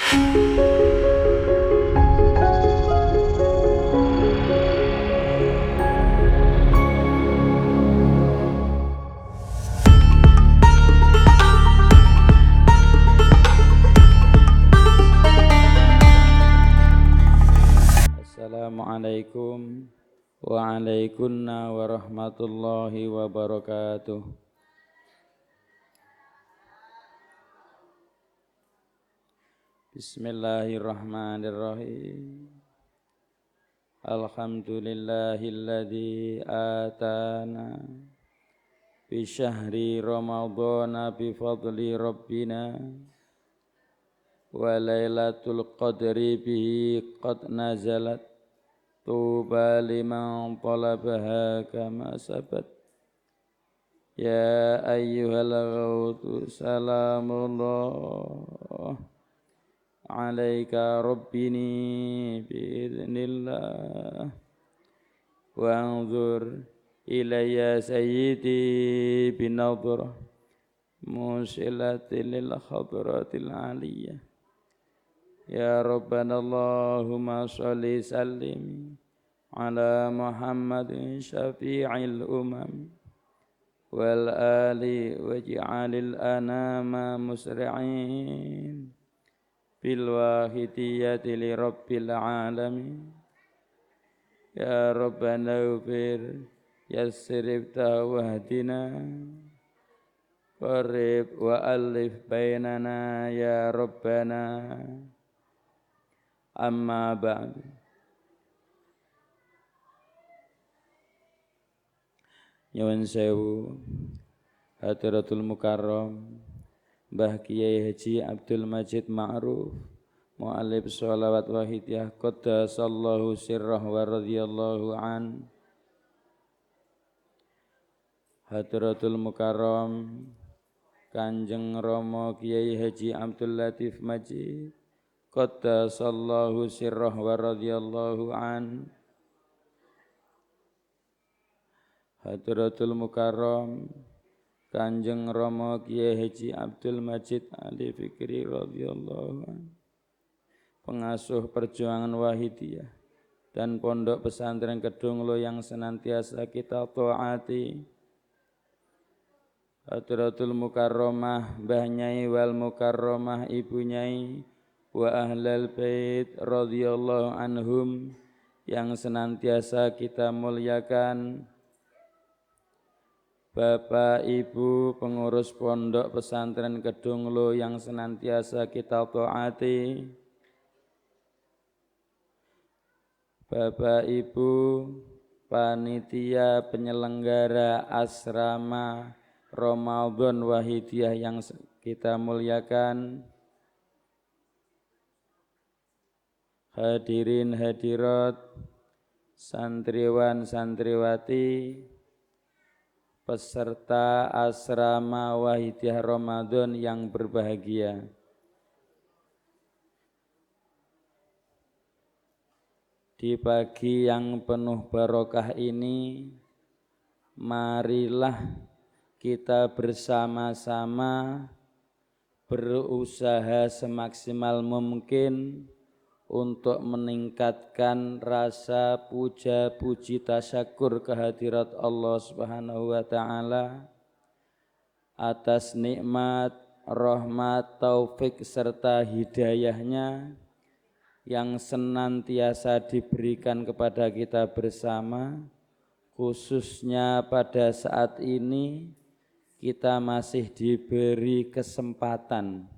Assalamualaikum waalaikumsalam warahmatullahi wabarakatuh. Bismillahirrahmanirrahim. Alhamdulillahilladzi atana bi syahri ramadhana bi fadli rabbina wa lailatul qadri bihi qad nazalat tuba liman talabaha kama sabat. Ya ayyuhal ghawtu salamullah alaika rabbini biidznillah wa anzur ilayya sayyidi binadrah musilatil lil hadratil aliyah. Ya Rabbana Allahumma salli sallim ala Muhammadin syafi'il umam wal ali waj'alil anama musri'in bil wahidiyati li rabbil alamin. Ya Rabbana ufir yassir wahdina qarib wa alif bainana ya Rabbana. Amma ba'du. Nyuwun sewu Hadratul Mukarram Mbah Kiai Haji Abdul Majid Ma'ruf Mu'allif Sholawat Wahidiyah Qaddasallahu sirrah wa radhiyallahu an. Hadratul Mukarram Kanjeng Rama Kiai Haji Abdul Latif Majid Qaddasallahu sirrah wa radhiyallahu an. Hadratul Mukarram Kanjeng Rama Kiai Haji Abdul Majid Ali Fikri radhiyallahu an, pengasuh perjuangan Wahidiyah dan Pondok Pesantren Kedunglo yang senantiasa kita taati. Hadratul Mukarramah Mbah Nyai wal Mukarramah Ibu Nyai wa ahlal bait radhiyallahu anhum yang senantiasa kita muliakan. Bapak Ibu pengurus Pondok Pesantren Kedunglo yang senantiasa kita taati. Bapak Ibu panitia penyelenggara asrama Ramadan Wahidiyah yang kita muliakan. Hadirin hadirat, santriwan santriwati, peserta asrama Wahidiyah Ramadan yang berbahagia. Di pagi yang penuh barokah ini, marilah kita bersama-sama berusaha semaksimal mungkin untuk meningkatkan rasa puja puji tasyakur kehadirat Allah Subhanahu wa taala atas nikmat, rahmat, taufik serta hidayahnya yang senantiasa diberikan kepada kita bersama, khususnya pada saat ini kita masih diberi kesempatan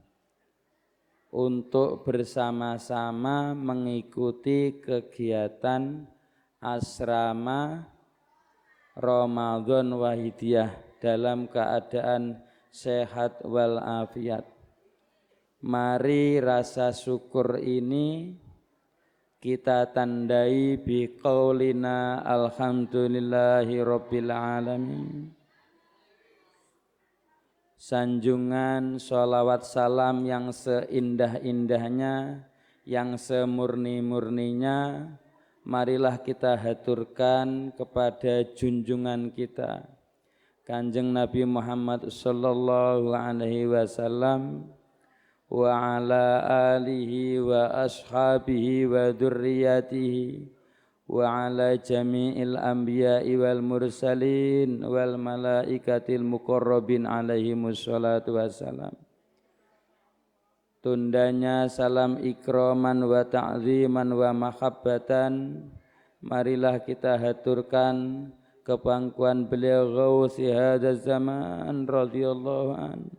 untuk bersama-sama mengikuti kegiatan asrama Ramadan Wahidiyah dalam keadaan sehat walafiat. Mari rasa syukur ini kita tandai biqaulina alhamdulillahi rabbil alamin. Sanjungan sholawat salam yang seindah-indahnya, yang semurni-murninya, marilah kita haturkan kepada junjungan kita, Kanjeng Nabi Muhammad sallallahu alaihi wasallam, wa ala alihi wa ashabihi wa dzurriyyatihi wa ala jami'il anbiya'i wal mursalin wal malaikatil muqarrabin alaihimus salatu wassalam. Tundanya salam ikraman wa ta'ziman wa mahabbatan, marilah kita haturkan kepangkuan beliau Ghausi hadzal zaman radhiyallahu an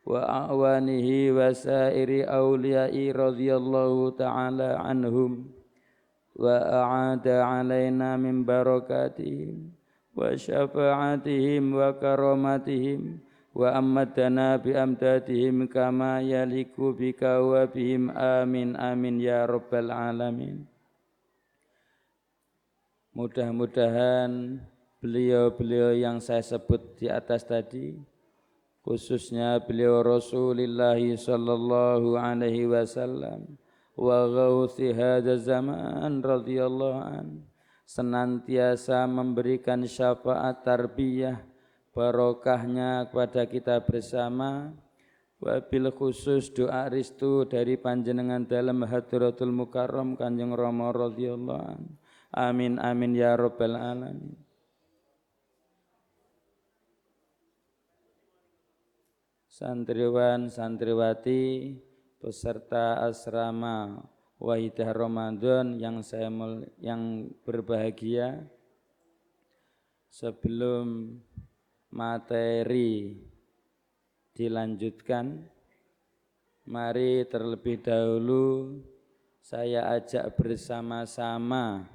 wa a'wanihi wa sairi awliyai radhiyallahu ta'ala anhum wa a'ada alaina min barakatihim wa syafa'atihim wa karamatihim wa ammadana bi amdadihim kama yaliku bika wa bihim amin amin ya rabbal alamin. Mudah-mudahan beliau-beliau yang saya sebut di atas tadi, khususnya beliau Rasulullah sallallahu alaihi wasallam wa ghauthi hadzal zaman radhiyallahu an, senantiasa memberikan syafaat tarbiyah barokahnya kepada kita bersama, wabil khusus doa restu dari panjenengan dalam hadratul mukarram Kanjeng Rama radhiyallahu an. Amin amin ya rabbal alamin. Santriwan santriwati peserta asrama Wahidah Ramadan yang berbahagia, sebelum materi dilanjutkan, mari terlebih dahulu saya ajak bersama-sama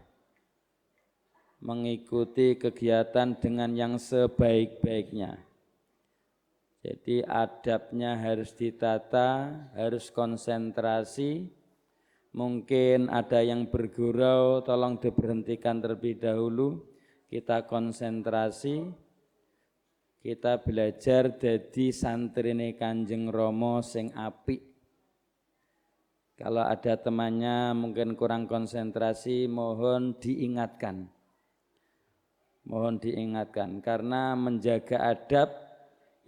mengikuti kegiatan dengan yang sebaik-baiknya. Jadi adabnya harus ditata, harus konsentrasi. Mungkin ada yang bergurau, tolong diberhentikan terlebih dahulu. Kita konsentrasi, kita belajar dadi santrine Kanjeng Rama sing apik. Kalau ada temannya mungkin kurang konsentrasi, mohon diingatkan. Mohon diingatkan, karena menjaga adab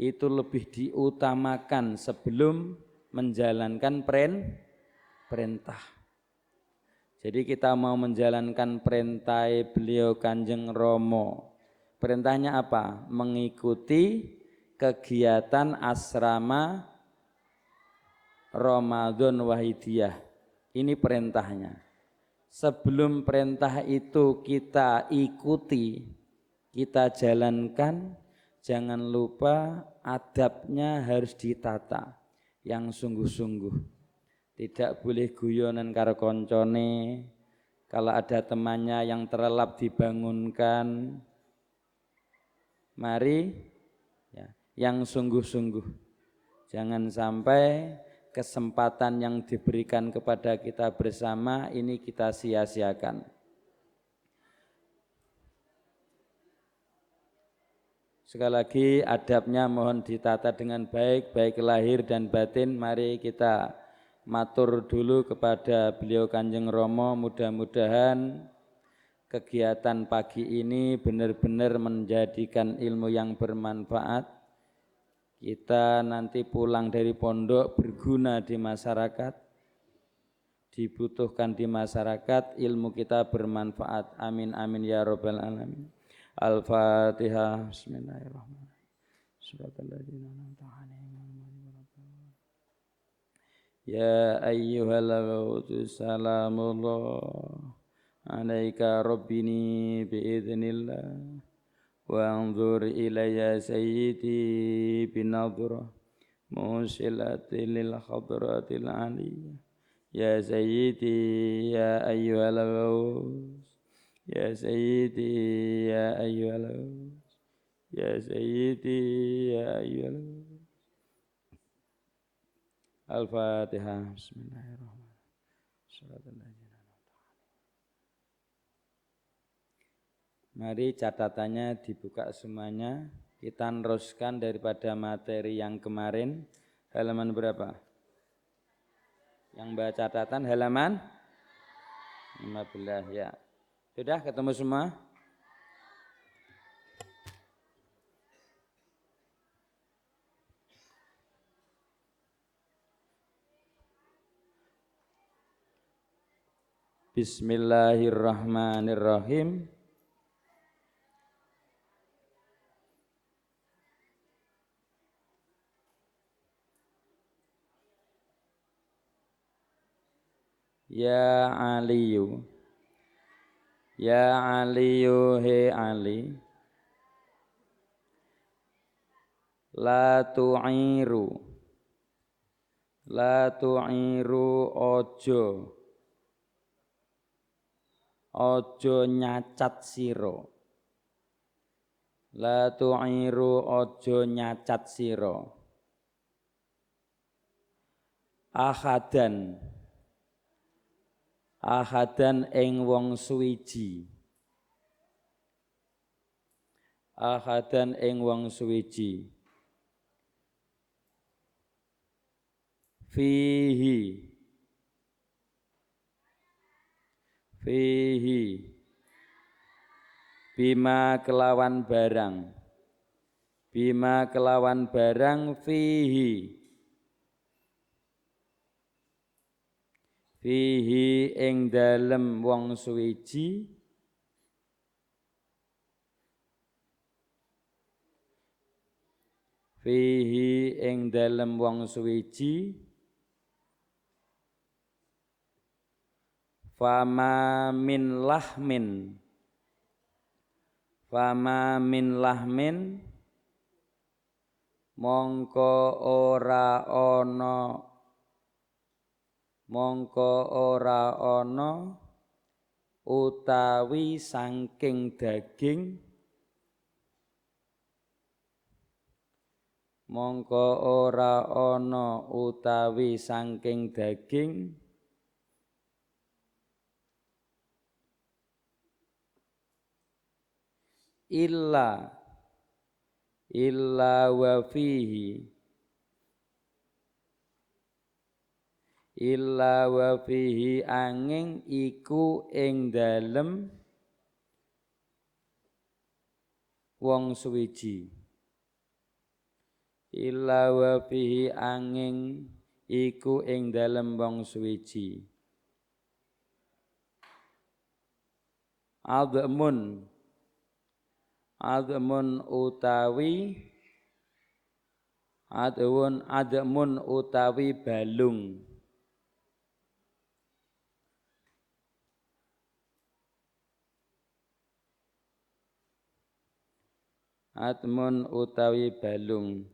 itu lebih diutamakan sebelum menjalankan perintah. Jadi kita mau menjalankan perintah beliau Kanjeng Rama. Perintahnya apa? Mengikuti kegiatan asrama Ramadan Wahidiyah. Ini perintahnya. Sebelum perintah itu kita ikuti, kita jalankan, jangan lupa adabnya harus ditata yang sungguh-sungguh. Tidak boleh guyonan karo koncone. Kalau ada temannya yang terlelap dibangunkan, mari ya, yang sungguh-sungguh. Jangan sampai kesempatan yang diberikan kepada kita bersama ini kita sia-siakan. Sekali lagi adabnya mohon ditata dengan baik, baik lahir dan batin. Mari kita matur dulu kepada beliau Kanjeng Rama, mudah-mudahan kegiatan pagi ini benar-benar menjadikan ilmu yang bermanfaat. Kita nanti pulang dari pondok berguna di masyarakat, dibutuhkan di masyarakat, ilmu kita bermanfaat. Amin amin ya rabbal alamin. Al-Fatihah. Bismillahirrahmanirrahim. Ya ayyuhal ghawtu salamullah alaika rabbini biidznillah wa anzur ilayya sayyidi binadhrah musilati lil hadratil aliyah. Ya sayyidi ya ayyuhal ghawtu ya sayyidi ya ayyuhal ghawtu ya sayyidi ya ayyuhal ghawtu. Al-Fatihah. Bismillahirrahmanirrahim. Mari catatannya dibuka semuanya. Kita neruskan daripada materi yang kemarin. Halaman berapa? Yang baca catatan halaman 15 ya. Sudah ketemu semua? Bismillahirrahmanirrahim. Ya Aliyu, Ya Aliyu, he Ali, la tu'iru, la tu'iru, ojo, ojo nyacat siro, la tu'iru, ojo nyacat siro, ahadan, ahadan ing wong suwiji, ahadan ing wong suwiji, fihi, fihi, bima kelawan barang, bima kelawan barang, fihi, fihi ing dalem wong suwiji, fihi ing dalem wong suwiji, fama min lahmin, fama min lahmin, mongko ora ana, mongko ora ana utawi saking daging, mongko ora ana utawi saking daging, illa, illa wa fihi, illa wa fihi angin iku ing dalem wong suwiji, illa wa fihi angin iku ing dalem wong suwiji, admun, admun utawi, admun utawi balung, admun utawi balung,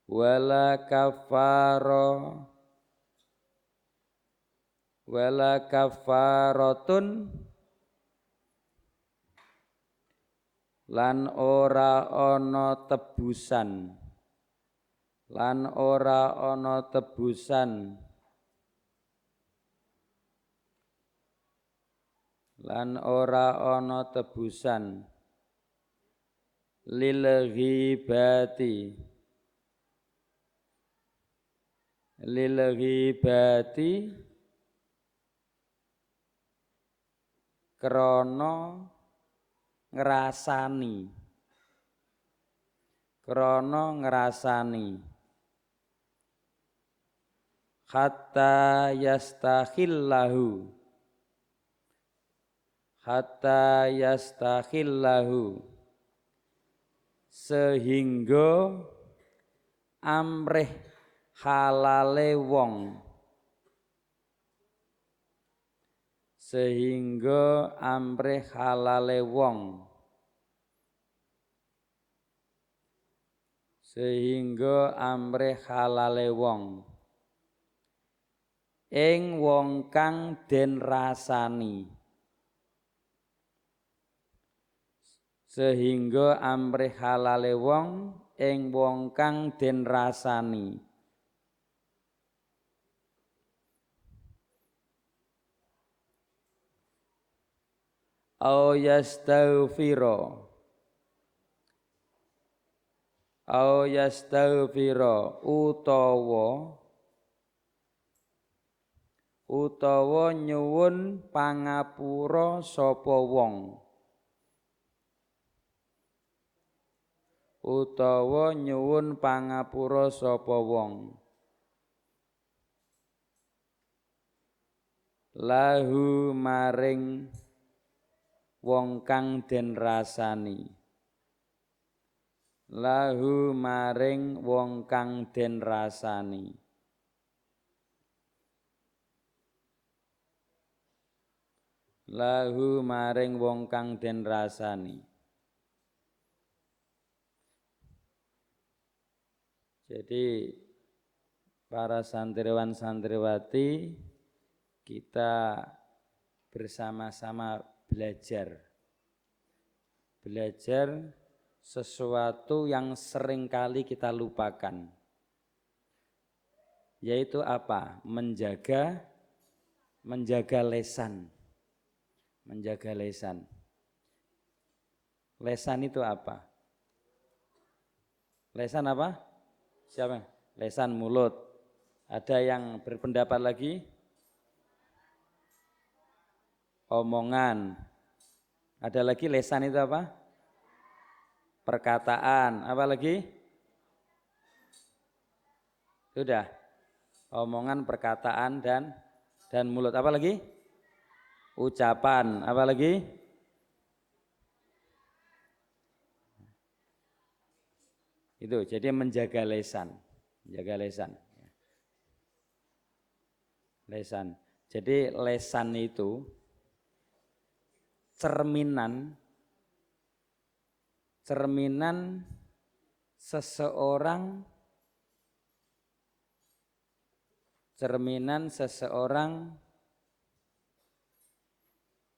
wala kafaro, wala kafaratun, lan ora ana tebusan, lan ora ana tebusan, lan ora ana tebusan, lil ghibati, lil ghibati, krana ngrasani, krana ngrasani, hatta yastakhillahu, hatta yastakhillahu, sehingga amrih halale wong, sehingga amrih halale wong, sehingga amrih halale wong, ing wong kang den rasani, sehingga amrih halale wong ing wong kang den rasani, au yastaghfira, au yastaghfira, utawa, utawa nyuwun pangapura sapa wong, utawa nyuwun pangapura sapa wong lahu maring wong kang den rasani lahu maring wong kang den rasani lahu maring wong kang den rasani. Jadi para santriwan santriwati kita bersama-sama belajar sesuatu yang seringkali kita lupakan, yaitu apa? Menjaga lesan. Menjaga lesan. Lesan itu apa? Lesan apa? Siapa? Lesan mulut. Ada yang berpendapat lagi? Omongan. Ada lagi lesan itu apa? Perkataan. Apa lagi? Sudah. Omongan, perkataan dan mulut. Apa lagi? Ucapan. Apa lagi? Itu jadi menjaga lesan. Lesan. Jadi lesan itu cerminan seseorang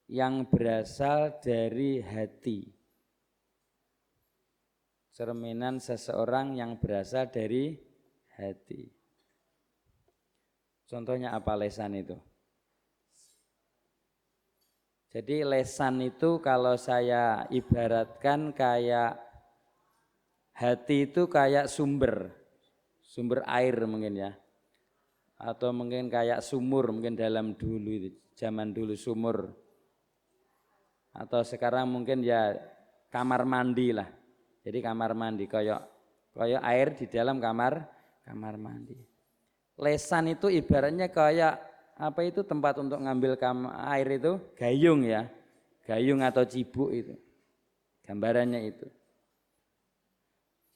yang berasal dari hati. Cerminan seseorang yang berasal dari hati. Contohnya apa lesan itu? Jadi lesan itu kalau saya ibaratkan kayak hati itu kayak sumber air mungkin ya. Atau mungkin kayak sumur mungkin dalam dulu itu, zaman dulu sumur. Atau sekarang mungkin ya kamar mandi lah. Jadi kamar mandi kayak air di dalam kamar mandi. Lesan itu ibaratnya kayak apa itu tempat untuk ngambil air itu gayung ya. Gayung atau cibuk itu. Gambarannya itu.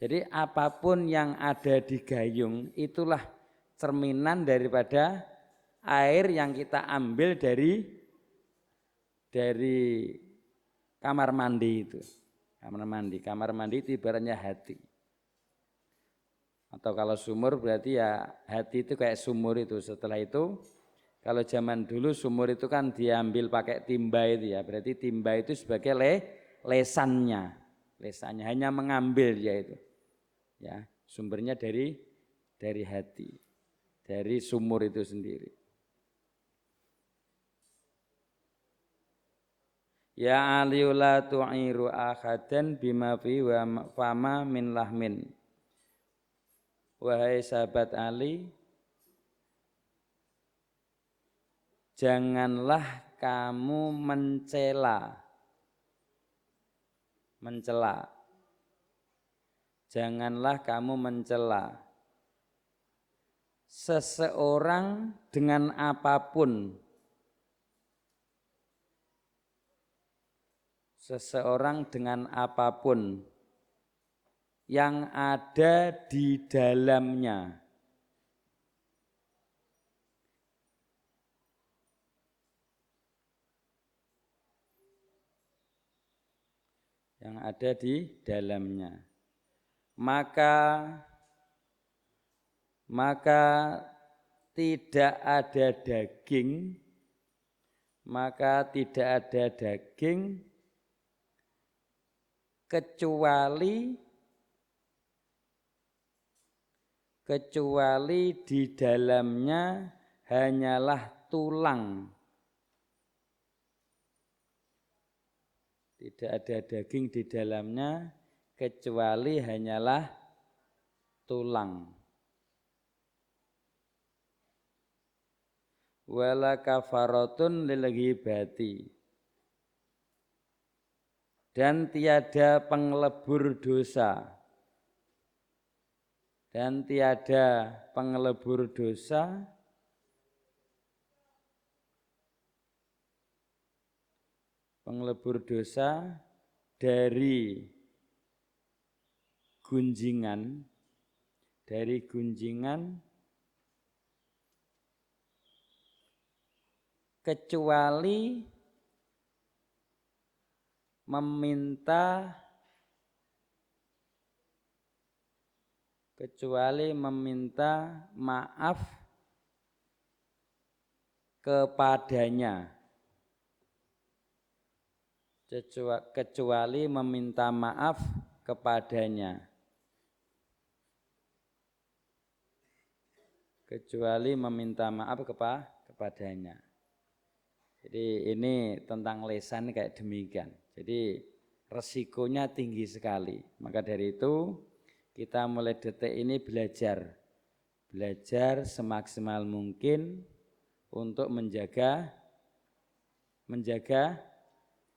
Jadi apapun yang ada di gayung itulah cerminan daripada air yang kita ambil dari kamar mandi itu. Kamar mandi itu ibaratnya hati. Atau kalau sumur berarti ya hati itu kayak sumur itu. Setelah itu kalau zaman dulu sumur itu kan diambil pakai timba itu ya. Berarti timba itu sebagai lesannya hanya mengambil ya itu. Ya, sumbernya dari hati. Dari sumur itu sendiri. Ya aliyu la tu'iru akhadan bima fi wa fama min lahmin. Wahai sahabat Ali, janganlah kamu mencela. Janganlah kamu mencela seseorang dengan apapun. Seseorang dengan apapun yang ada di dalamnya. Yang ada di dalamnya. Maka tidak ada daging, kecuali di dalamnya hanyalah tulang. Tidak ada daging di dalamnya kecuali hanyalah tulang. Wala kafaratun lil ghibati. Dan tiada penglebur dosa dan tiada pengelebur dosa dari gunjingan kecuali meminta maaf kepadanya. Kecuali meminta maaf kepadanya. Jadi ini tentang lisan kayak demikian. Jadi resikonya tinggi sekali. Maka dari itu kita mulai detik ini belajar semaksimal mungkin untuk menjaga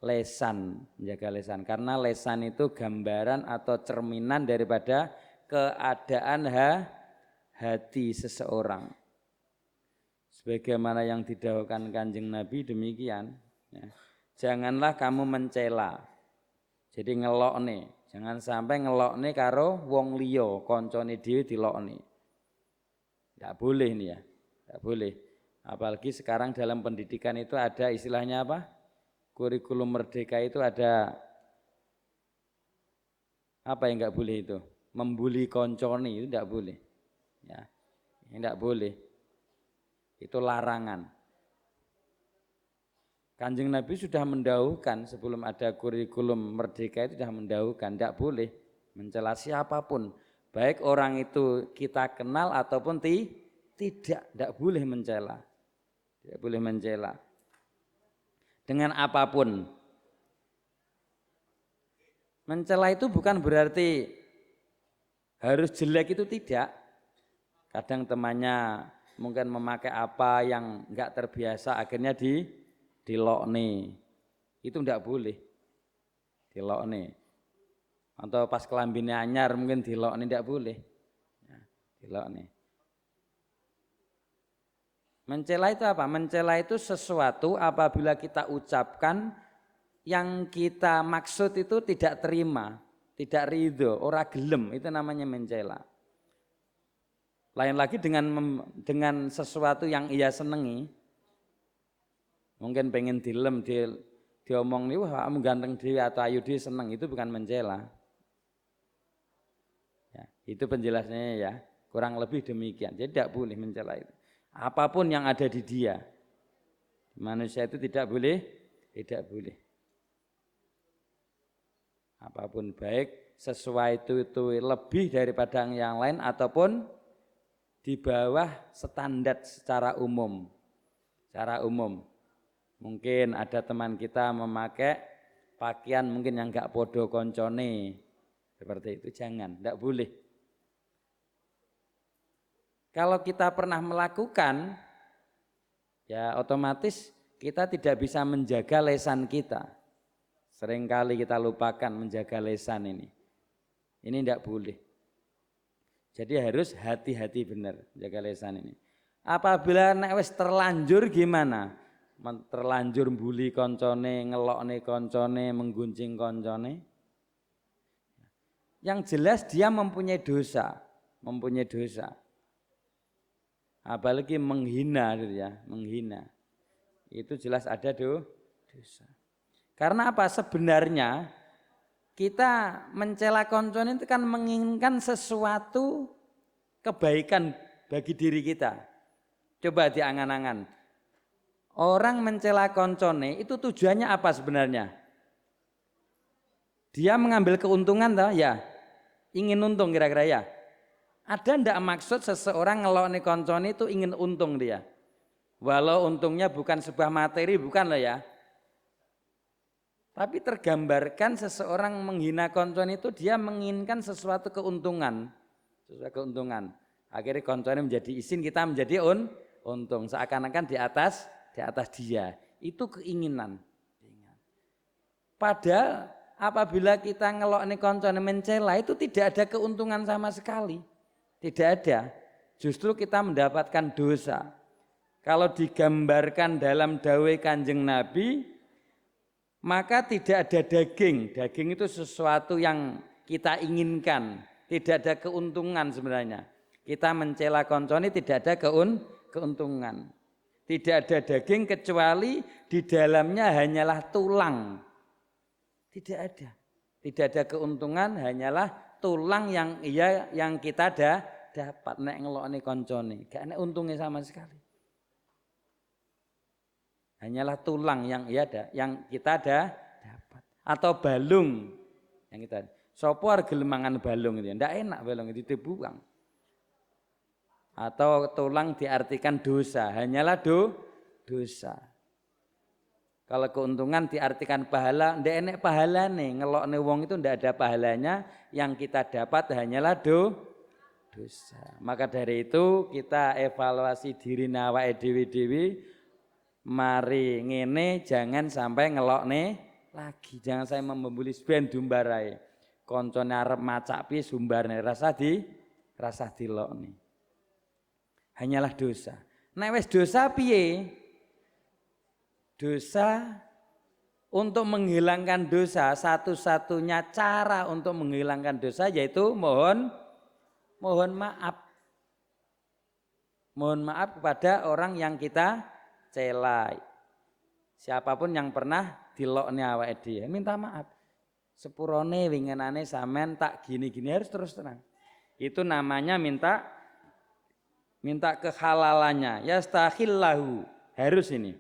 lesan, karena lesan itu gambaran atau cerminan daripada keadaan hati seseorang. Sebagaimana yang didhawuhkan Kanjeng Nabi demikian, ya. Janganlah kamu mencela. Jadi ngelokne, jangan sampai ngelokne karo wong liya, kancane dhewe dilokne. Enggak boleh nih ya, enggak boleh. Apalagi sekarang dalam pendidikan itu ada istilahnya apa? Kurikulum merdeka itu ada apa yang enggak boleh itu? Membuli koncone itu enggak boleh. Ya. Enggak boleh. Itu larangan. Kanjeng Nabi sudah mendahulukan sebelum ada kurikulum merdeka itu sudah mendahulukan enggak boleh mencela siapapun. Baik orang itu kita kenal ataupun tidak boleh mencela. Tidak boleh mencela. Dengan apapun. Mencela itu bukan berarti harus jelek, itu tidak. Kadang temannya mungkin memakai apa yang enggak terbiasa akhirnya dilokne. Itu enggak boleh. Dilokne. Atau pas kelambine anyar mungkin dilokne, enggak boleh. Ya, dilokne. Mencela itu apa? Mencela itu sesuatu apabila kita ucapkan yang kita maksud itu tidak terima, tidak ridho, ora gelem, itu namanya mencela. Lain lagi dengan sesuatu yang ia senengi. Mungkin pengen dilem, diomong nih, wah kamu ganteng dhewe atau ayu dhewe, seneng, itu bukan mencela. Ya, itu penjelasannya ya, kurang lebih demikian. Jadi tidak boleh mencela itu. Apapun yang ada di dia, manusia itu tidak boleh. Apapun baik sesuai itu lebih daripada yang lain ataupun di bawah standar secara umum. Mungkin ada teman kita memakai pakaian mungkin yang enggak podo koncone, seperti itu jangan, enggak boleh. Kalau kita pernah melakukan, ya otomatis kita tidak bisa menjaga lisan kita. Seringkali kita lupakan menjaga lisan ini. Ini tidak boleh. Jadi harus hati-hati benar jaga lisan ini. Apabila nek wis terlanjur gimana? Terlanjur mbuli koncone, ngelokne koncone, menggunjing koncone. Yang jelas dia mempunyai dosa. Apalagi menghina gitu ya, menghina. Itu jelas ada dosa. Karena apa? Sebenarnya kita mencela koncone itu kan menginginkan sesuatu kebaikan bagi diri kita. Coba diangan-angan. Orang mencela koncone itu tujuannya apa sebenarnya? Dia mengambil keuntungan toh ya. Ingin untung kira-kira ya. Ada ndak maksud seseorang ngelokne koncone itu ingin untung dia? Walau untungnya bukan sebuah materi, bukan lah ya. Tapi tergambarkan seseorang menghina koncone itu dia menginginkan sesuatu keuntungan. Akhirnya koncone menjadi isin, kita menjadi untung. Seakan-akan di atas dia. Itu keinginan. Padahal apabila kita ngelokne koncone mencela itu tidak ada keuntungan sama sekali. Tidak ada. Justru kita mendapatkan dosa. Kalau digambarkan dalam dawai Kanjeng Nabi, maka tidak ada daging. Daging itu sesuatu yang kita inginkan. Tidak ada keuntungan sebenarnya. Kita mencela koncone tidak ada keuntungan. Tidak ada daging kecuali di dalamnya hanyalah tulang. Tidak ada. Tidak ada keuntungan, hanyalah tulang yang kita dapat nek ngelokne koncone. Gak ana untungnya sama sekali. Hanyalah tulang yang kita dapat. Atau balung yang kita. Sopo arep gelemangan balung itu. Ndak enak balung itu dibuang. Atau tulang diartikan dosa, hanyalah dosa. Kalau keuntungan diartikan pahala, ndak enek pahalane, ngelokne wong itu ndak ada pahalanya, yang kita dapat hanyalah dosa. Maka dari itu kita evaluasi diri awake dhewe-dhewe, mari ngene jangan sampai ngelokne lagi, jangan saya membuli ben dumbarai. Koncone arep macak pi sumbarne rasa dilokne. Hanyalah dosa. Nek wis dosa piye? Dosa, untuk menghilangkan dosa, satu-satunya cara untuk menghilangkan dosa yaitu mohon maaf. Mohon maaf kepada orang yang kita cela. Siapapun yang pernah dilokne awake dhewe, minta maaf. Sepurone winginane sampean tak gini-gini, harus terus terang. Itu namanya minta kehalalannya. Yastakhillahu, harus ini.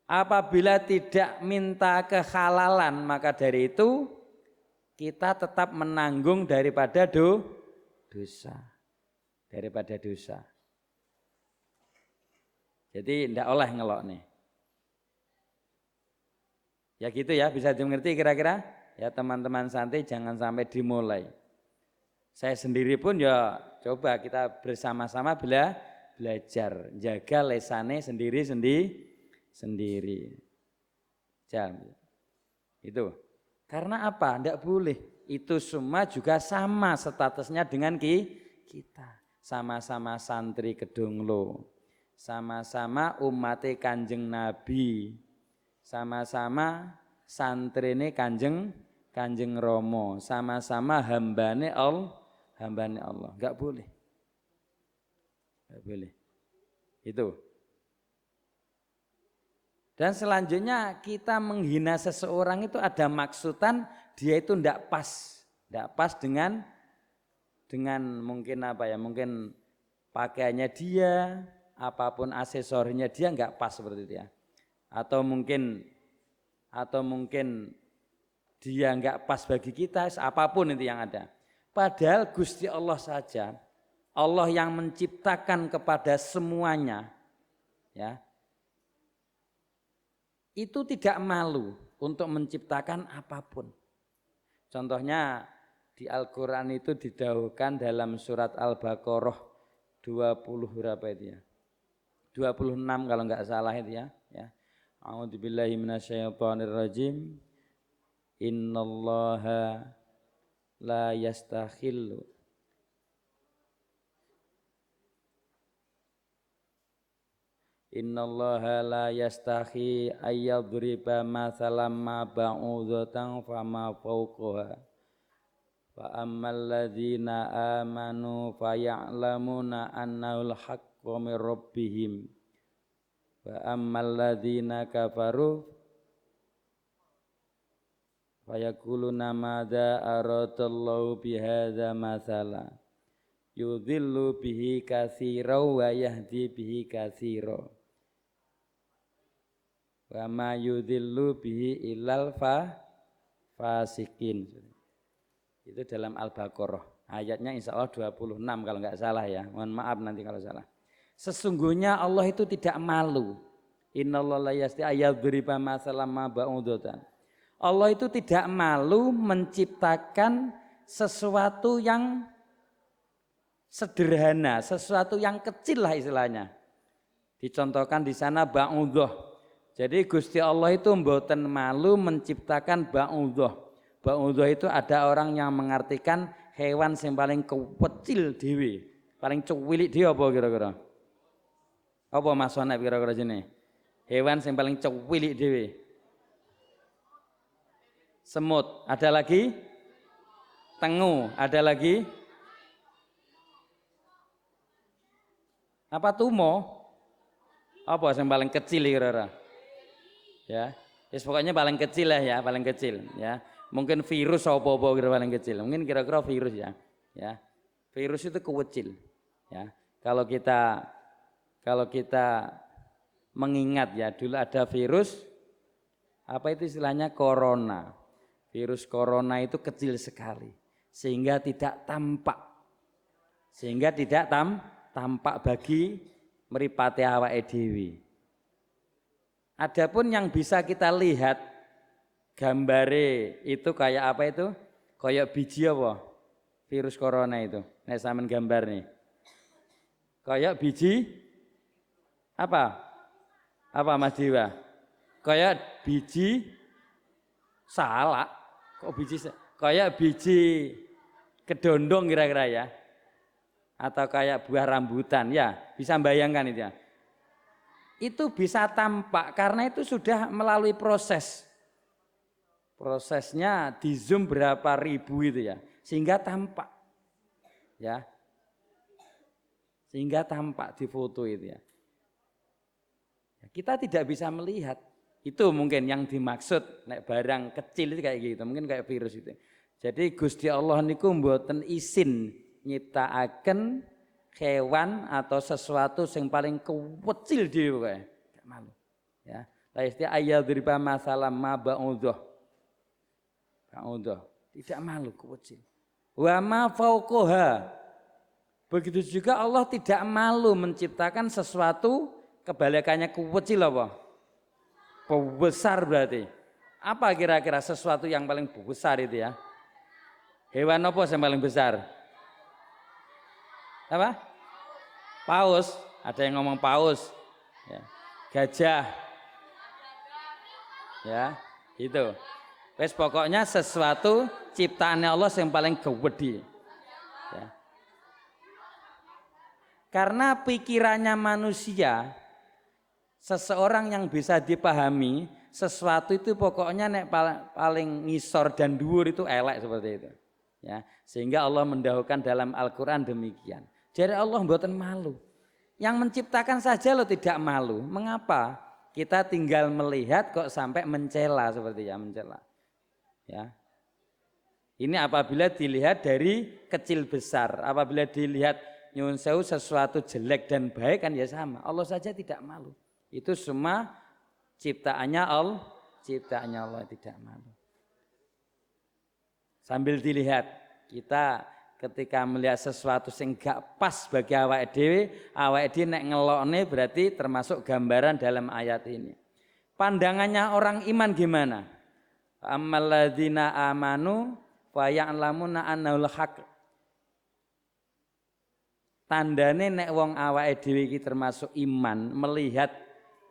Apabila tidak minta kehalalan, maka dari itu kita tetap menanggung daripada dosa. Daripada dosa. Jadi tidak oleh ngelok nih. Ya gitu ya, bisa dimengerti kira-kira? Ya teman-teman santri jangan sampai dimulai. Saya sendiri pun ya coba kita bersama-sama belajar. Jaga lesane sendiri. Jangan. Itu. Karena apa? Tidak boleh. Itu semua juga sama statusnya dengan kita. Sama-sama santri Kedunglo. Sama-sama umat Kanjeng Nabi. Sama-sama santrine Kanjeng Romo. Sama-sama hambane Allah. Enggak boleh. Enggak boleh. Itu. Dan selanjutnya kita menghina seseorang itu ada maksudan, dia itu tidak pas dengan mungkin mungkin pakaiannya dia, apapun aksesorinya dia enggak pas seperti itu ya. Atau mungkin dia enggak pas bagi kita, apapun itu yang ada. Padahal Gusti Allah saja, Allah yang menciptakan kepada semuanya, ya. Itu tidak malu untuk menciptakan apapun. Contohnya di Al-Quran itu didahulukan dalam surat Al-Baqarah 20 berapa itu ya? 26 kalau enggak salah itu ya. A'udzubillahi minasyaitonirrajim. Innallaha la yastakhillu. Innallaha la yastahi ayyadriba mathalam ma ba'udatan fama fawqaha fa ammal ladzina amanu faya'lamuna annahul haqqu mir rabbihim wa ammal ladzina kafaru fayaquluna madza aradallahu bihadza mathala yudhillu bihi katsira wa yahdi bihi katsira wa ma yudhillu bihi illal fasikin. Itu dalam Al-Baqarah. Ayatnya insya Allah 26 kalau enggak salah ya. Mohon maaf nanti kalau salah. Sesungguhnya Allah itu tidak malu. Innallaha la yasti ayyadriba masalam ma ba'udatan. Allah itu tidak malu menciptakan sesuatu yang sederhana, sesuatu yang kecil lah istilahnya. Dicontohkan di sana ba'udah. Jadi Gusti Allah itu mboten malu menciptakan ba'udah. Ba'udah itu ada orang yang mengartikan hewan yang paling kecil dewi. Paling cuwilik dia apa kira-kira? Apa Mas Sonep kira-kira sini? Hewan yang paling cuwilik dhewe. Semut, ada lagi? Tengu, ada lagi? Apa tumo? Apa yang paling kecil kira-kira? Ya, pokoknya paling kecil lah ya, paling kecil ya. Mungkin virus apa-apa kira paling kecil. Mungkin kira-kira virus ya. Ya. Virus itu kecil. Ya. Kalau kita mengingat ya, dulu ada virus apa itu istilahnya corona. Virus corona itu kecil sekali sehingga tidak tampak. Sehingga tidak tampak bagi mripate awake dhewe. Adapun yang bisa kita lihat gambare itu kayak apa itu? Kayak biji apa? Virus corona itu. Nek sampean gambar nih. Kayak biji apa? Apa Mas Dewa? Kayak biji salak. Kok biji? Kayak biji kedondong kira-kira ya. Atau kayak buah rambutan ya. Bisa bayangkan itu ya. Itu bisa tampak karena itu sudah melalui prosesnya di zoom berapa ribu itu ya sehingga tampak ya, sehingga tampak di foto itu ya. Kita tidak bisa melihat itu, mungkin yang dimaksud nek barang kecil itu kayak gitu, mungkin kayak virus itu. Jadi Gusti Allah niku mboten izin nyiptaaken hewan atau sesuatu yang paling kecil dhewe kae. Gak malu. Ya. La isti ayyadriba masalam ma ba'udhuh. Ba'udhuh. Tidak malu kecil. Wa ma fauqaha. Begitu juga Allah tidak malu menciptakan sesuatu kebalikannya kecil apa? Besar berarti. Apa kira-kira sesuatu yang paling besar itu ya? Hewan apa yang paling besar? Apa? Paus, ada yang ngomong paus, ya. Gajah, ya, itu. Wes pokoknya sesuatu ciptaannya Allah yang paling gede. Ya. Karena pikirannya manusia, seseorang yang bisa dipahami sesuatu itu pokoknya nek paling ngisor dan dhuwur itu elek seperti itu. Ya, sehingga Allah mendahulukan dalam Al-Qur'an demikian. Jadi Allah mboten malu. Yang menciptakan saja lo tidak malu. Mengapa? Kita tinggal melihat kok sampai mencela seperti ya, mencela. Ya. Ini apabila dilihat dari kecil besar. Apabila dilihat nyuwun sewu sesuatu jelek dan baik kan ya sama. Allah saja tidak malu. Itu semua ciptaannya Allah tidak malu. Sambil dilihat kita ketika melihat sesuatu yang gak pas bagi awake dhewe nek ngelokne berarti termasuk gambaran dalam ayat ini. Pandangannya orang iman gimana? Amalladzina amanu fa ya'lamuna annahul haq. Tandane nek wong awake dhewe iki termasuk iman, melihat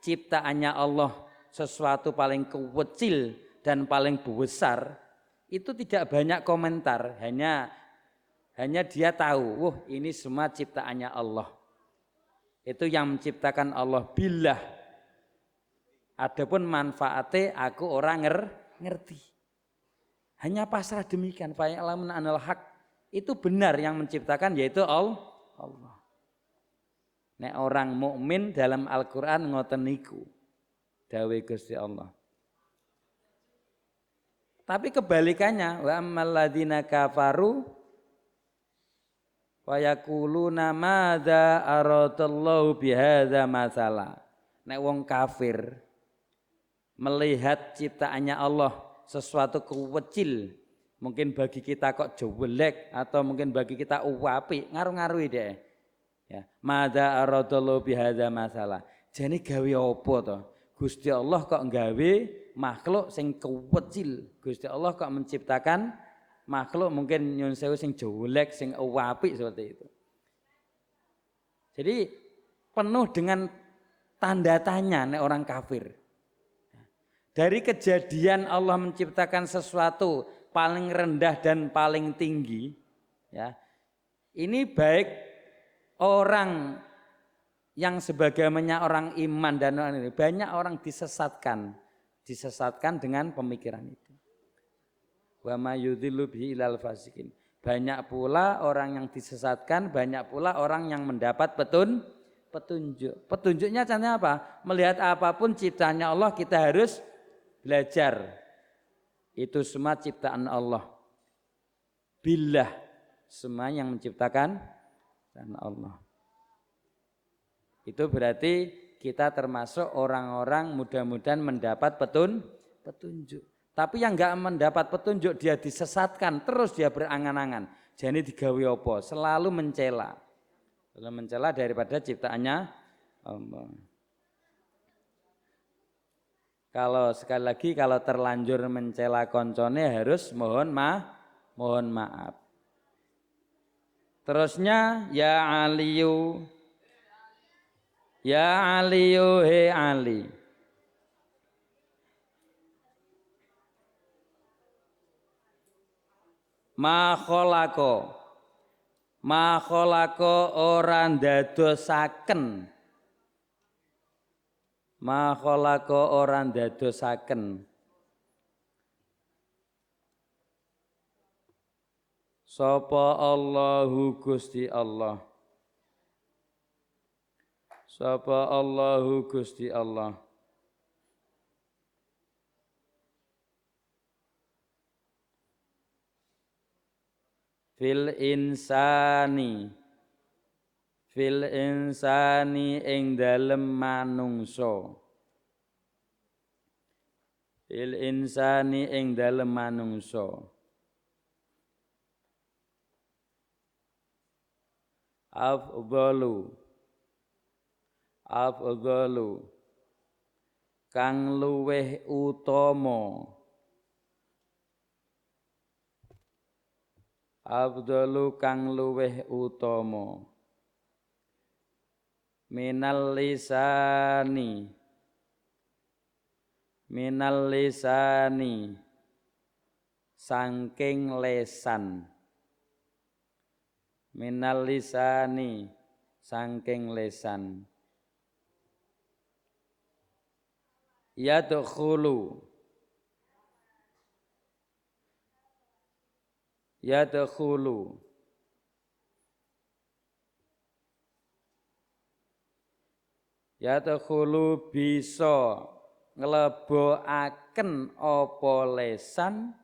ciptaannya Allah sesuatu paling kecil dan paling besar, itu tidak banyak komentar, hanya dia tahu, ini semua ciptaannya Allah. Itu yang menciptakan Allah billah. Adapun manfaatnya aku orang ngerti. Hanya pasrah demikian. Fa ya'lamuna anal haq. Itu benar yang menciptakan yaitu Allah. Nek orang mukmin dalam Al-Qur'an ngoten niku. Dawuh Gusti Allah. Tapi kebalikannya, wa ammal ladzina kafaru wa yaquluna madza aradallahu bihadza masala. Nek wong kafir melihat ciptaannya Allah sesuatu kecil, mungkin bagi kita kok jelek atau mungkin bagi kita apik, ngaruh-ngaruhi deh. Ya, madza aradallahu bihadza masala. Jane gawe apa to? Gusti Allah kok gawe makhluk sing kecil. Gusti Allah kok menciptakan makhluk mungkin nyun sewu sing jelek, sing apik seperti itu. Jadi penuh dengan tanda tanya nek orang kafir. Dari kejadian Allah menciptakan sesuatu paling rendah dan paling tinggi, ya. Ini baik orang yang sebagaimana orang iman dan orang ini, banyak orang disesatkan dengan pemikiran itu. Wa ma yudhillu bihi ilal fasikin. Banyak pula orang yang disesatkan, banyak pula orang yang mendapat petunjuk. Petunjuknya caranya apa? Melihat apapun ciptaannya Allah, kita harus belajar. Itu semua ciptaan Allah. Billah, semua yang menciptakan dan Allah. Itu berarti kita termasuk orang-orang mudah-mudahan mendapat petunjuk. Tapi yang enggak mendapat petunjuk dia disesatkan, terus dia berangan-angan. Jadi digawe apa? Selalu mencela. Selalu mencela daripada ciptaannya Allah. Kalau sekali lagi kalau terlanjur mencela koncone harus mohon maaf. Terusnya ya Aliyu, ya Aliyu he Ali. Ma kholako ora ndadosaken. Ma kholako ora ndadosaken. Sapa Allahu Gusti Allah. Sapa Allahu Gusti Allah. Fil insani ing dalem manungsa. Fil insani ing dalem manungsa. Afdalu kang luweh utama. Afdalu kang luweh utama. Minal lisani saking lesan. Minal lisani saking lesan. Yadkhulu bisa nglebokaken apa lesan.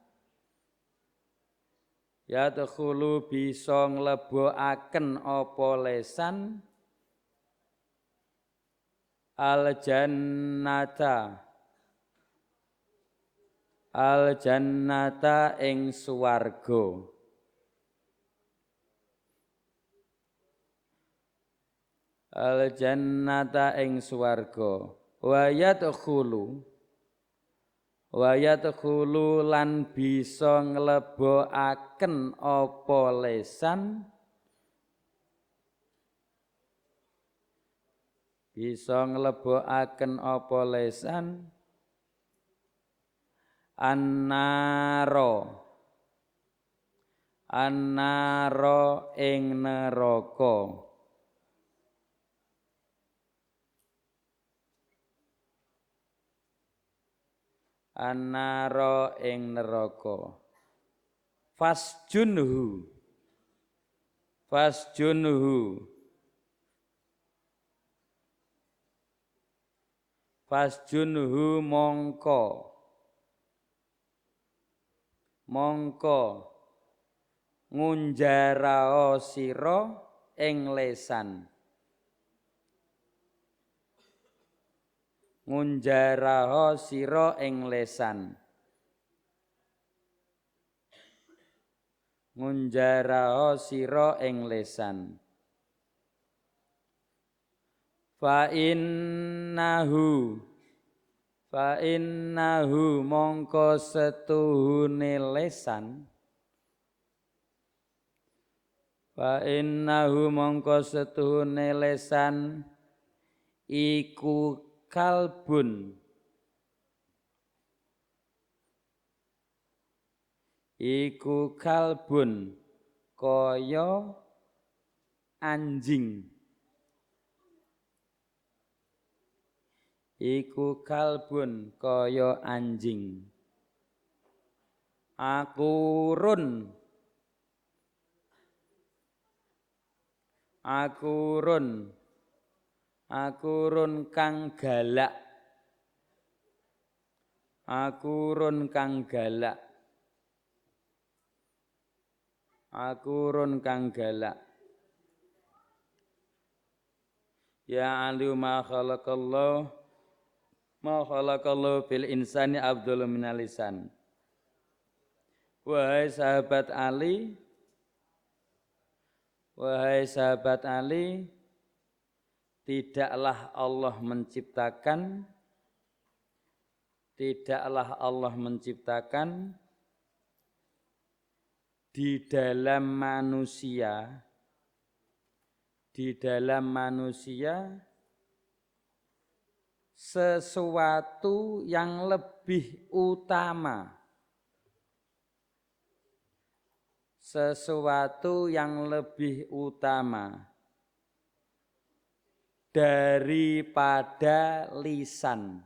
Yadkhulu bisa nglebokaken apa lesan al jannata ing swarga. Al jannata ing swarga. Wa yadkhulu lan bisa nglebokaken apa lesan. Bisa nglebokaken apa lesan. Annaro ing neraka. Annaro ing neraka. Fasjunhu mongko ngunjarao sira ing lesan. Ngunjaraha sira ing lesan. Ngunjaraha sira ing lesan. Fa innahu mongko setuhune lesan. Fa innahu mongko setuhune lesan iku kalbun kaya anjing. Iku kalbun kaya anjing. Akurun. Akurun kang galak. Akurun kang galak. Akurun kang galak. Ya aliu ma khalaqallahu fil insani afdalu minal lisan. Wahai sahabat Ali, tidaklah Allah menciptakan di dalam manusia sesuatu yang lebih utama. Sesuatu yang lebih utama daripada lisan.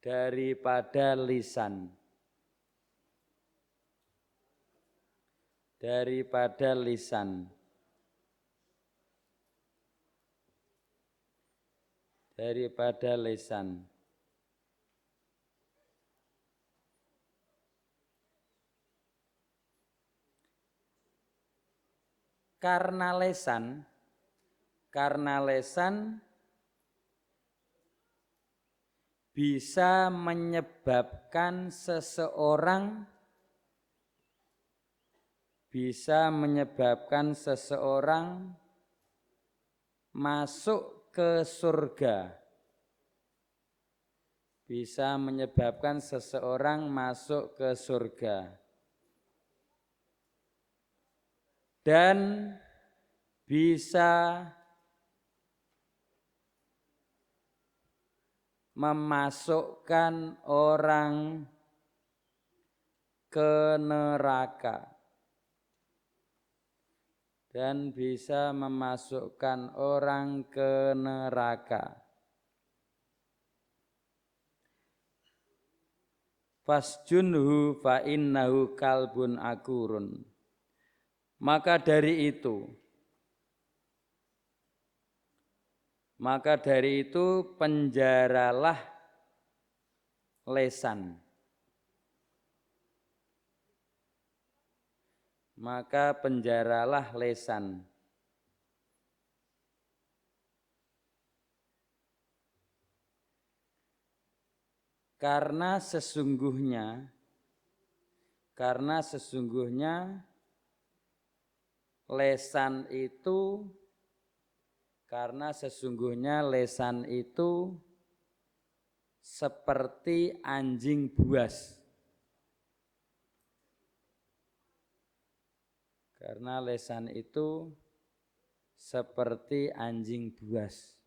Daripada lisan. Daripada lisan. Daripada lisan. Karena lesan bisa menyebabkan seseorang masuk ke surga. Bisa menyebabkan seseorang masuk ke surga. Dan bisa memasukkan orang ke neraka. Dan bisa memasukkan orang ke neraka. Fasjunhu fa innahu kalbun akurun. Maka dari itu penjaralah lesan. Maka penjaralah lesan. Karena sesungguhnya lesan itu seperti anjing buas. Karena lesan itu seperti anjing buas.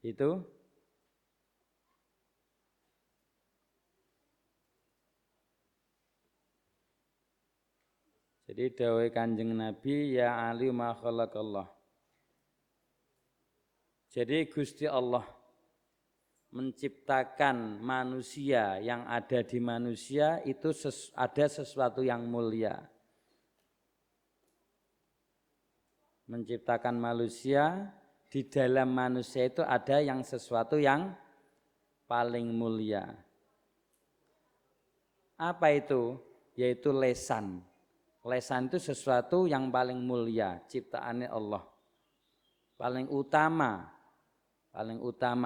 Itu jadi dawuh Kanjeng Nabi, ya Ali ma khalaqallah. Jadi Gusti Allah menciptakan manusia, yang ada di manusia itu ada sesuatu yang mulia. Menciptakan manusia, di dalam manusia itu ada yang sesuatu yang paling mulia. Apa itu? Yaitu lesan. Lesan itu sesuatu yang paling mulia, ciptaannya Allah. Paling utama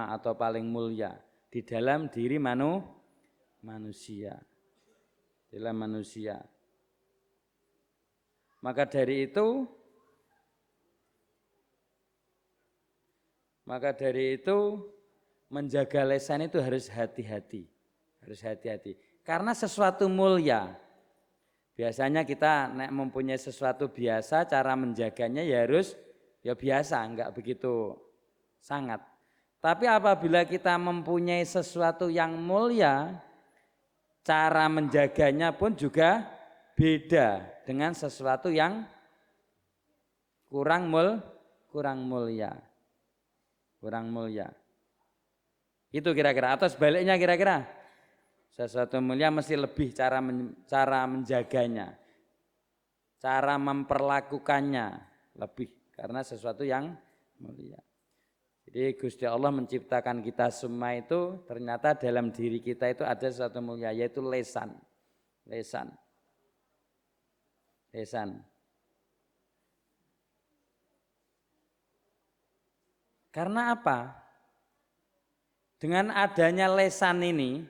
atau paling mulia di dalam diri manusia. Dalam manusia. Maka dari itu menjaga lesan itu harus hati-hati. Karena sesuatu mulia. Biasanya kita mempunyai sesuatu biasa, cara menjaganya ya harus biasa, enggak begitu sangat. Tapi apabila kita mempunyai sesuatu yang mulia, cara menjaganya pun juga beda dengan sesuatu yang kurang mulia. Kurang mulia. Itu kira-kira, atau sebaliknya kira-kira. Sesuatu mulia mesti lebih cara menjaganya. Cara memperlakukannya lebih karena sesuatu yang mulia. Jadi Gusti Allah menciptakan kita semua itu ternyata dalam diri kita itu ada sesuatu mulia, yaitu lesan. Lesan. Karena apa? Dengan adanya lesan ini,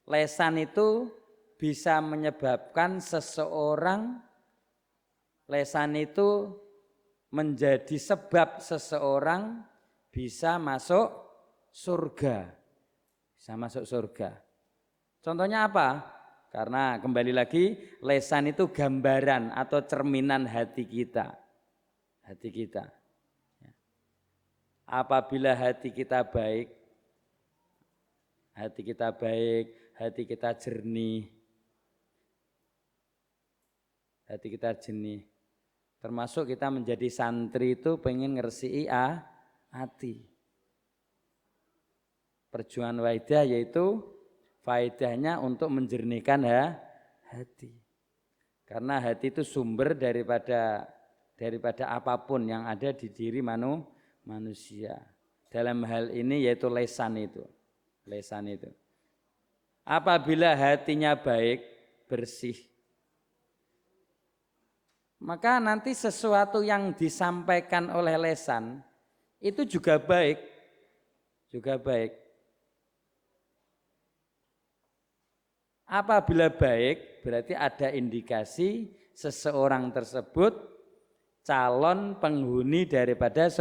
lesan itu bisa menyebabkan seseorang, lesan itu menjadi sebab seseorang bisa masuk surga. Bisa masuk surga. Contohnya apa? Karena kembali lagi, lesan itu gambaran atau cerminan hati kita. Hati kita. Apabila hati kita baik, hati kita jernih, termasuk kita menjadi santri itu pengen ngersii hati. Perjuangan waidah yaitu faedahnya untuk menjernihkan hati. Karena hati itu sumber daripada apapun yang ada di diri manusia. Dalam hal ini yaitu lesan itu. Apabila hatinya baik, bersih, maka nanti sesuatu yang disampaikan oleh lesan itu juga baik. Apabila baik, berarti ada indikasi seseorang tersebut calon penghuni daripada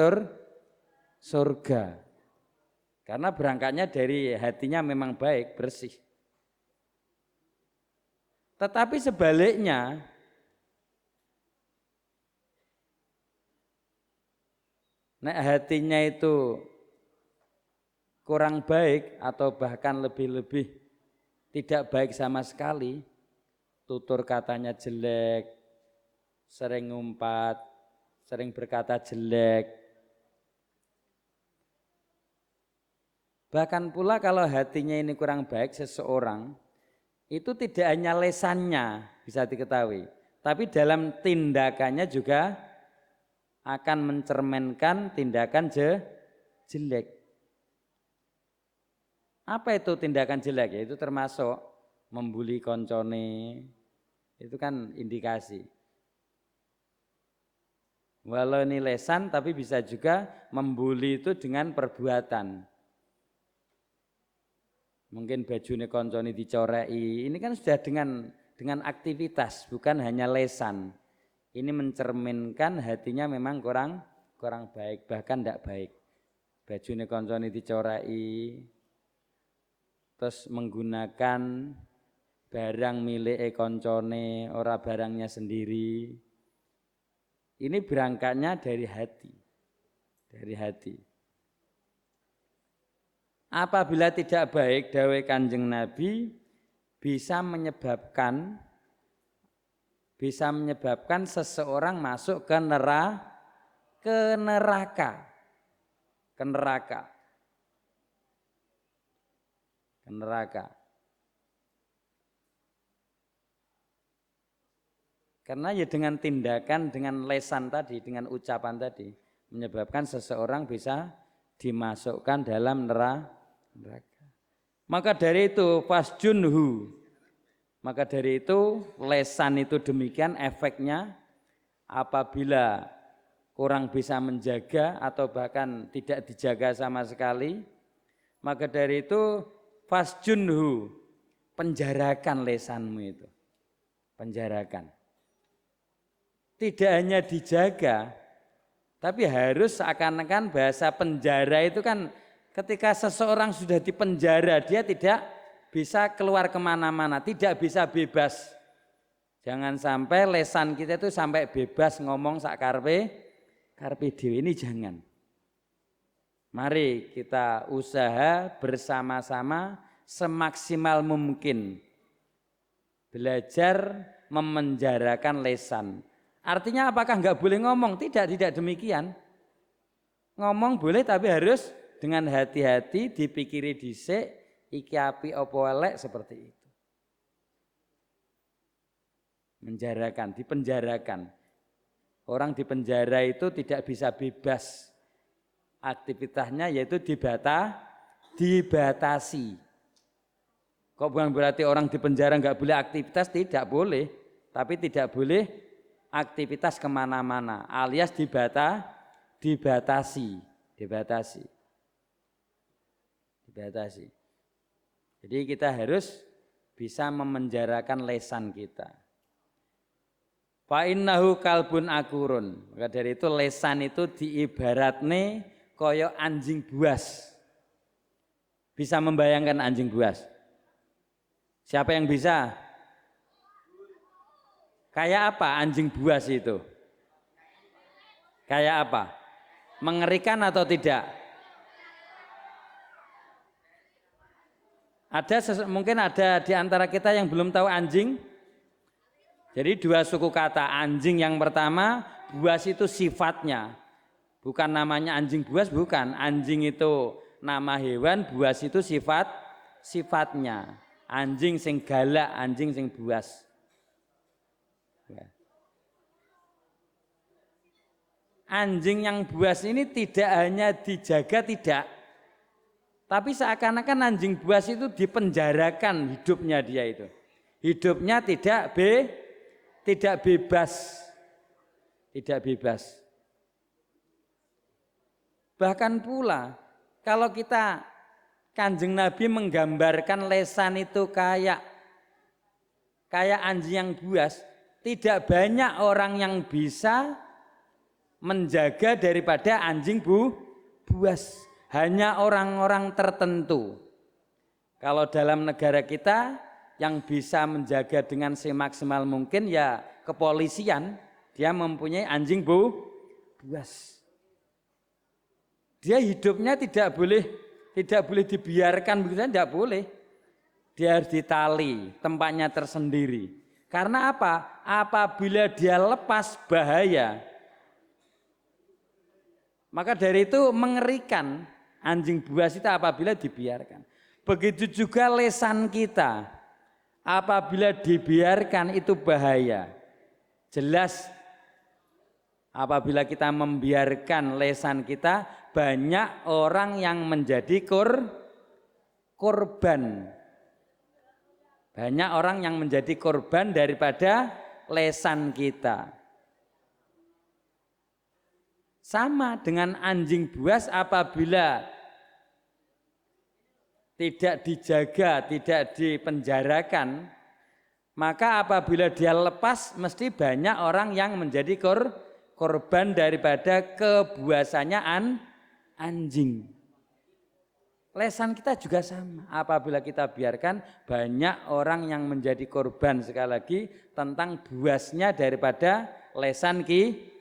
surga. Karena berangkatnya dari hatinya memang baik, bersih. Tetapi sebaliknya, nek hatinya itu kurang baik atau bahkan lebih-lebih tidak baik sama sekali, tutur katanya jelek, sering ngumpat, sering berkata jelek. Bahkan pula kalau hatinya ini kurang baik seseorang, itu tidak hanya lesannya bisa diketahui, tapi dalam tindakannya juga akan mencerminkan tindakan jelek. Apa itu tindakan jelek? Yaitu termasuk membuli koncone, itu kan indikasi. Walau ini lesan tapi bisa juga membuli itu dengan perbuatan. Mungkin bajunya koncone dicorei, ini kan sudah dengan aktivitas, bukan hanya lesan. Ini mencerminkan hatinya memang kurang baik, bahkan tidak baik. Bajunya koncone dicorei, terus menggunakan barang milik koncone, ora barangnya sendiri. Ini berangkatnya dari hati. Apabila tidak baik, dawuh Kanjeng Nabi, bisa menyebabkan seseorang masuk ke neraka. Karena ya dengan tindakan, dengan lesan tadi, dengan ucapan tadi, menyebabkan seseorang bisa dimasukkan dalam neraka. Maka dari itu lesan itu demikian efeknya. Apabila kurang bisa menjaga atau bahkan tidak dijaga sama sekali, maka dari itu fasjunhu, penjarakan lesanmu itu. Penjarakan. Tidak hanya dijaga, tapi harus seakan-akan bahasa penjara itu kan ketika seseorang sudah dipenjara, dia tidak bisa keluar kemana-mana, tidak bisa bebas. Jangan sampai lesan kita itu sampai bebas ngomong sak karepe dhewe, ini jangan. Mari kita usaha bersama-sama semaksimal mungkin. Belajar memenjarakan lesan. Artinya apakah enggak boleh ngomong? Tidak demikian. Ngomong boleh tapi harus dengan hati-hati, dipikiri dhisik, iki api apa elek, seperti itu. Menjarakan, dipenjarakan. Orang di penjara itu tidak bisa bebas. Aktivitasnya yaitu dibatasi. Kok bukan berarti orang di penjara nggak boleh aktivitas? Tidak boleh. Tapi tidak boleh aktivitas kemana-mana. Alias dibatasi. Jadi kita harus bisa memenjarakan lesan kita. Fa innahu kalbun akurun. Maka dari itu lesan itu diibaratne koyo anjing buas. Bisa membayangkan anjing buas? Siapa yang bisa? Kayak apa anjing buas itu? Kayak apa? Mengerikan atau tidak? Mungkin ada di antara kita yang belum tahu anjing. Jadi dua suku kata, anjing yang pertama, buas itu sifatnya. Bukan namanya anjing buas, bukan. Anjing itu nama hewan, buas itu sifatnya. Anjing sing galak, anjing sing buas. Anjing yang buas ini tidak hanya dijaga, tidak. Tapi seakan-akan anjing buas itu dipenjarakan hidupnya dia itu. Hidupnya tidak bebas. Bahkan pula kalau kita Kanjeng Nabi menggambarkan lesan itu kayak anjing yang buas, tidak banyak orang yang bisa menjaga daripada anjing buas. Hanya orang-orang tertentu. Kalau dalam negara kita yang bisa menjaga dengan semaksimal mungkin ya kepolisian, dia mempunyai anjing buas. Dia hidupnya tidak boleh dibiarkan begitu, tidak boleh. Dia harus ditali, tempatnya tersendiri. Karena apa? Apabila dia lepas bahaya. Maka dari itu mengerikan anjing buas itu apabila dibiarkan. Begitu juga lesan kita. Apabila dibiarkan itu bahaya. Jelas apabila kita membiarkan lesan kita, banyak orang yang menjadi korban. Banyak orang yang menjadi korban daripada lesan kita. Sama dengan anjing buas, apabila tidak dijaga, tidak dipenjarakan, maka apabila dia lepas mesti banyak orang yang menjadi korban daripada kebuasannya anjing. Lesan kita juga sama. Apabila kita biarkan, banyak orang yang menjadi korban, sekali lagi, tentang buasnya daripada lesan kita.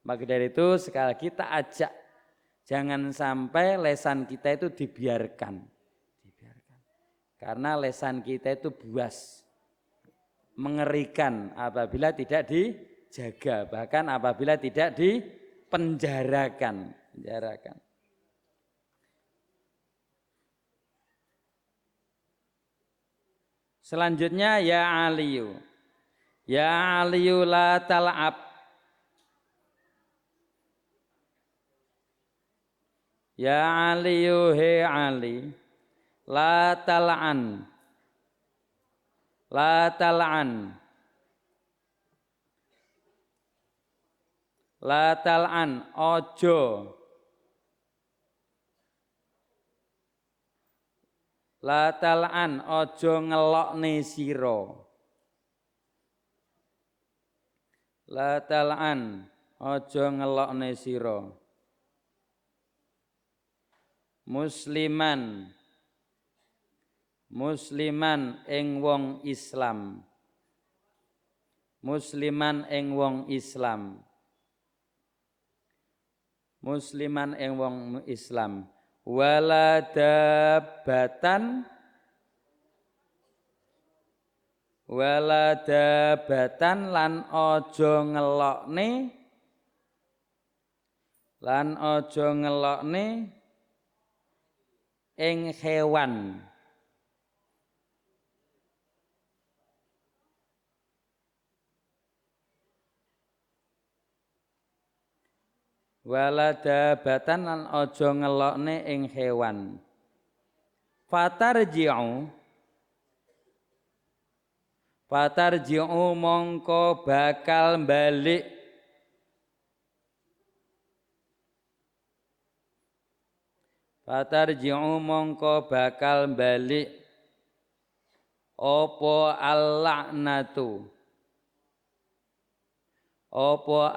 Maka dari itu sekali lagi kita ajak, jangan sampai lesan kita itu dibiarkan. Karena lesan kita itu buas, mengerikan apabila tidak dijaga, bahkan apabila tidak dipenjarakan. Selanjutnya ya Aliyu la tal'ab. Ya Aliyu he Ali, la tal'an, ojo, ojo ngelokne sira. La tal'an, ojo ngelokne sira. Musliman ing wong Islam. Musliman ing wong Islam. Wala dabbatan Waladabatan lan aja ngelokne ing hewan. Waladabatan lan aja ngelokne ing hewan. Fatarji'u mongko bakal balik apa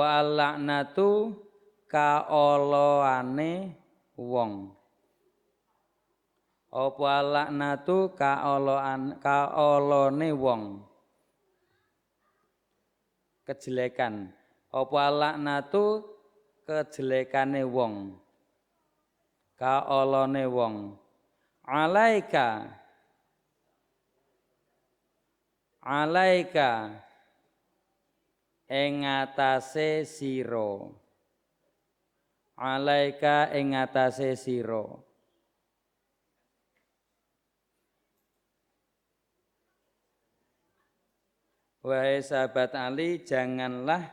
al-la'natu kaoloane wong. Apa al-la'natu kaolone wong. Kejelekan. Apa al-la'natu kejelekane wong. Kaolone wong. Alaika ing atase sira. Alaika ing atase sira. Wahai sahabat Ali, janganlah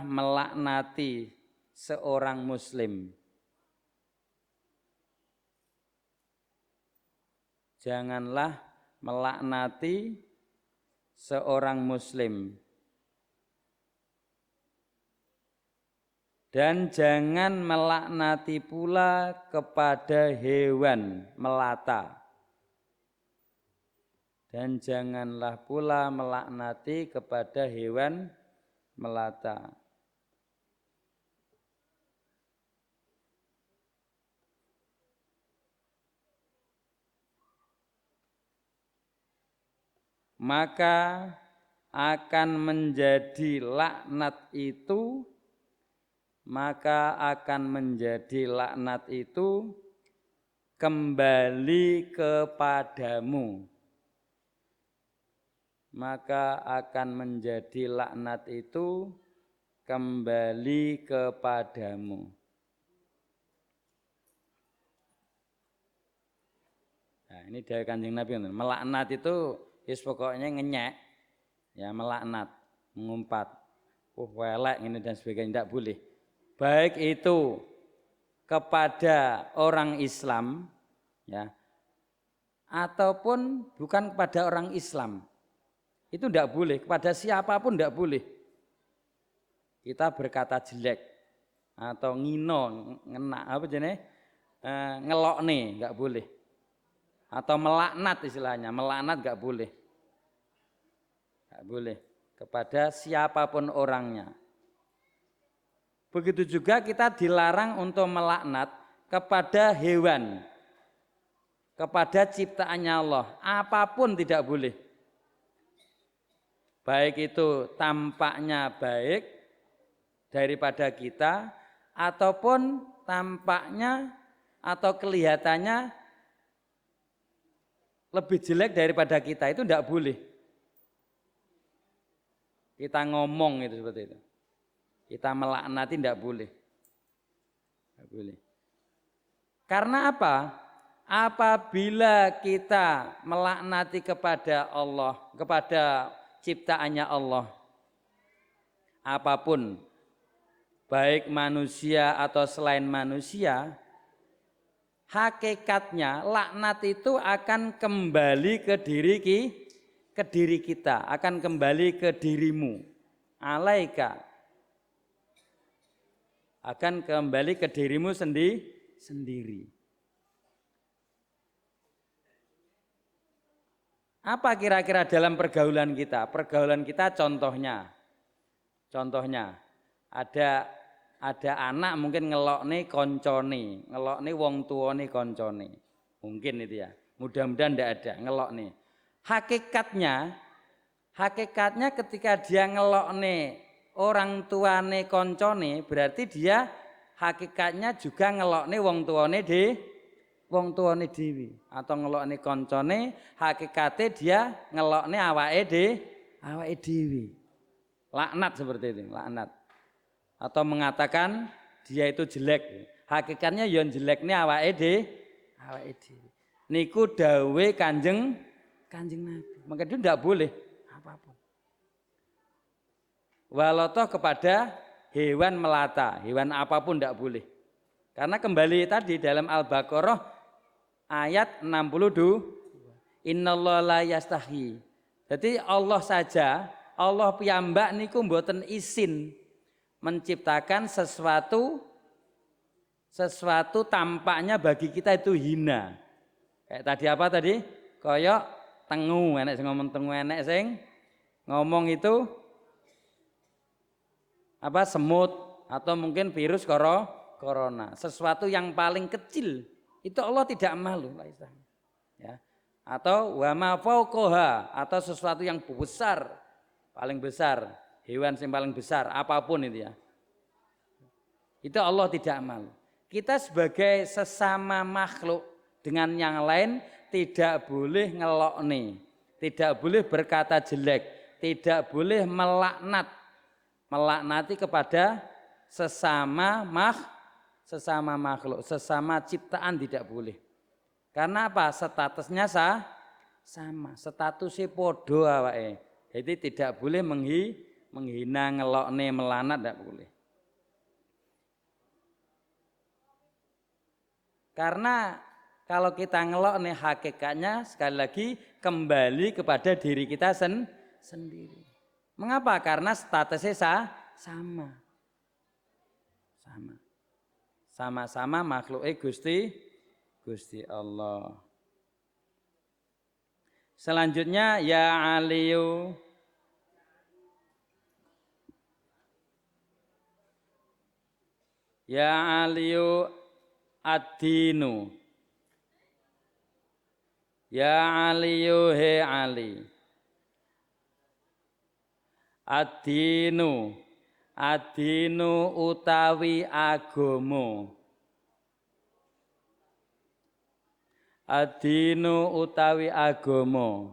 melaknati seorang muslim. Janganlah melaknati seorang muslim. Dan jangan melaknati pula kepada hewan melata. Dan janganlah pula melaknati kepada hewan melata. Maka akan menjadi laknat itu kembali kepadamu. Maka akan menjadi laknat itu kembali kepadamu. Nah, ini dari Kanjeng Nabi. Melaknat itu pokoknya ngenyek, ya, melaknat, mengumpat, welek ini dan sebagainya, tidak boleh. Baik itu kepada orang Islam, ya, ataupun bukan kepada orang Islam, itu tidak boleh. Kepada siapapun tidak boleh. Kita berkata jelek atau ngino, ngelokne, nggak boleh. Atau melaknat istilahnya, melaknat nggak boleh. Nggak boleh kepada siapapun orangnya. Begitu juga kita dilarang untuk melaknat kepada hewan, kepada ciptaannya Allah, apapun tidak boleh. Baik itu tampaknya baik daripada kita, ataupun tampaknya atau kelihatannya lebih jelek daripada kita, itu tidak boleh. Kita ngomong itu seperti itu. Kita melaknati tidak boleh. Tidak boleh. Karena apa? Apabila kita melaknati kepada Allah, kepada ciptaannya Allah, apapun, baik manusia atau selain manusia, hakikatnya laknat itu akan kembali ke diri kita, akan kembali ke dirimu. Alaika akan kembali ke dirimu sendiri. Apa kira-kira dalam pergaulan kita? Pergaulan kita contohnya ada anak mungkin ngelokne koncone, ngelokne wong tuane koncone. Mungkin itu ya. Mudah-mudahan tidak ada ngelokne. Hakikatnya Hakikatnya ketika dia ngelokne orang tuane koncone, berarti dia hakikatnya juga ngelokne wong tuane dhewe atau ngelokne koncone, hakikate dia ngelokne awake dhewe. Laknat seperti itu, laknat. Atau mengatakan dia itu jelek. Hakikatnya yang jelekne awake dhewe. Niku dawe Kanjeng Nabi. Maka itu tidak boleh apapun. Walotoh kepada hewan melata, hewan apapun tidak boleh. Karena kembali tadi dalam Al-Baqarah ayat 62, innallaha la yastahi. Jadi Allah saja, Allah piyambak niku mboten izin menciptakan sesuatu tampaknya bagi kita itu hina. Kayak tadi apa tadi? Koyok tengu, enek sing ngomong tengu, enek sing ngomong itu apa semut atau mungkin virus corona. Sesuatu yang paling kecil itu Allah tidak malu, ya. Atau wa ma fauqaha, atau sesuatu yang besar, paling besar, hewan yang paling besar, apapun itu ya. Itu Allah tidak malu. Kita sebagai sesama makhluk dengan yang lain tidak boleh ngelokne, tidak boleh berkata jelek, tidak boleh melaknati kepada sesama makhluk, sesama ciptaan tidak boleh. Karena apa? Statusnya sama, statusnya podo awake. Jadi tidak boleh menghina, ngelokne, melanat, tidak boleh. Karena kalau kita ngelok nih hakikatnya sekali lagi kembali kepada diri kita sendiri. Mengapa? Karena statusnya sama. Sama-sama makhluk Gusti Allah. Selanjutnya ya Aliyu. Ya Aliyu ad-dinu. Ya Aliyu he Ali. Ad-dinu utawi agama. Ad-dinu utawi agama.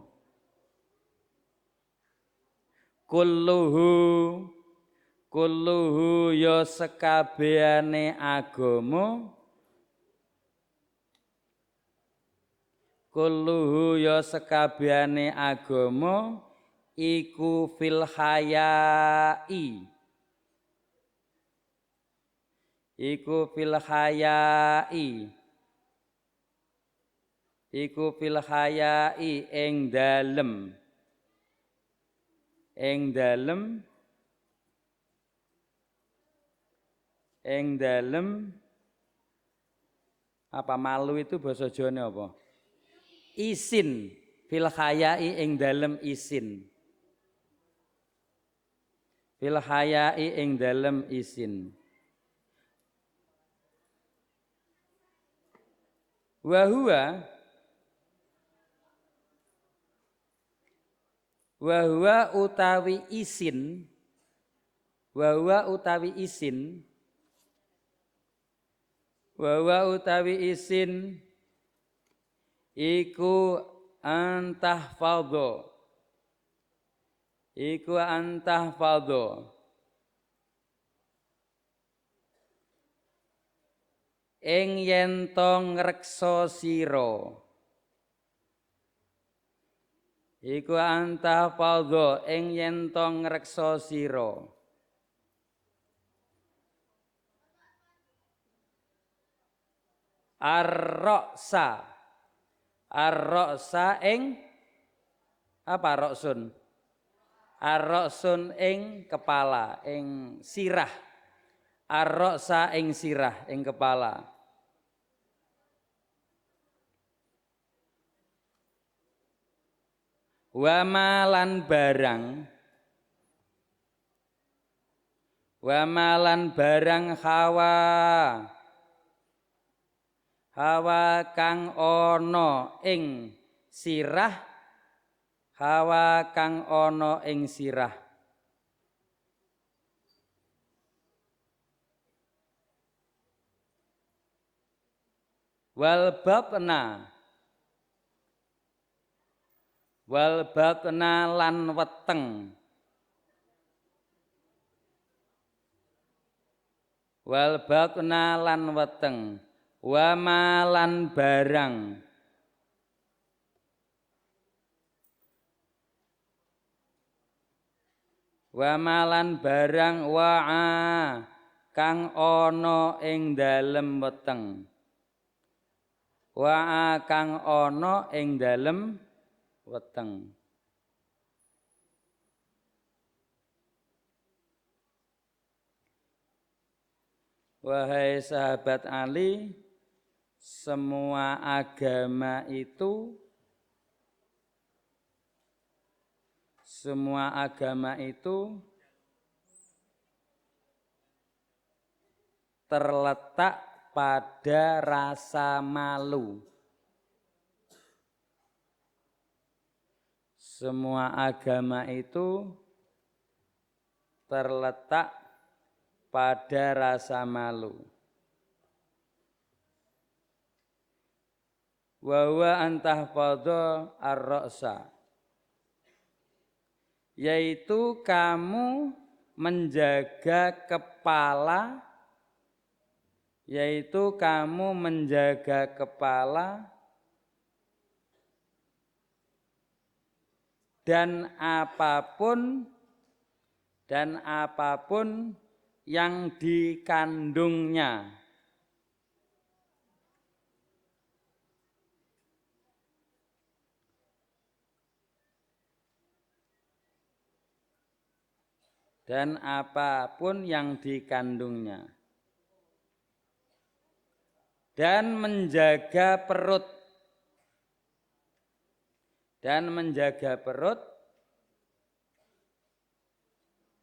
Kulluhu ya sekabehane agama. Kulluhu ya sekabehane agama iku fil hayai. Iku fil hayai ing dalem apa malu itu bahasa Jawane apa? Isin fil hayai ing dalem isin. Fil hayai ing dalem isin. Wa huwa utawi isin iku antahfadho ing yen to ngreksa sira. Iku antahfadho ing yen to ngreksa sira. Ar-ra'sa ing apa ra'sun? Ar-ra'sun ing kepala, ing sirah. Ar-ra'sa ing sirah, ing kepala. Wa malan barang hawa kang ana ing sirah hawa kang ana ing sirah. Wal batna lan weteng. Wal batna lan weteng. Wa malan barang. Wa malan barang wa'a kang ana ing dalem weteng. Wa'a kang ana ing dalem weteng. Wahai sahabat Ali, semua agama itu terletak pada rasa malu. Semua agama itu terletak pada rasa malu. Wa huwa antahfadha ar-ra'sa, yaitu kamu menjaga kepala, dan apapun yang dikandungnya. Dan apapun yang dikandungnya. Dan menjaga perut,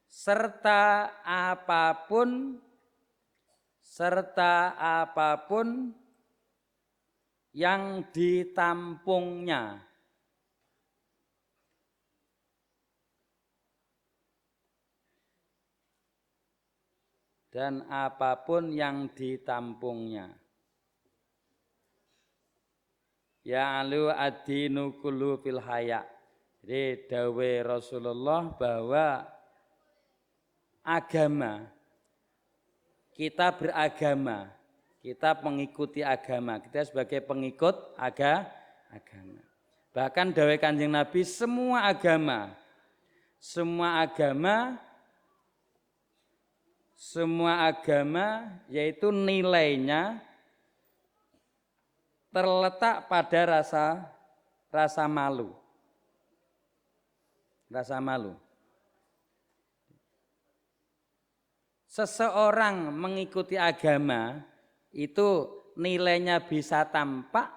serta apapun yang ditampungnya. Dan apapun yang ditampungnya. Ya'lu ad-dinu kullu fil haya. Jadi dawe Rasulullah bahwa agama, kita beragama, kita mengikuti agama, kita sebagai pengikut agama. Bahkan dawe Kanjeng Nabi, semua agama yaitu nilainya terletak pada rasa malu. Rasa malu. Seseorang mengikuti agama itu nilainya bisa tampak,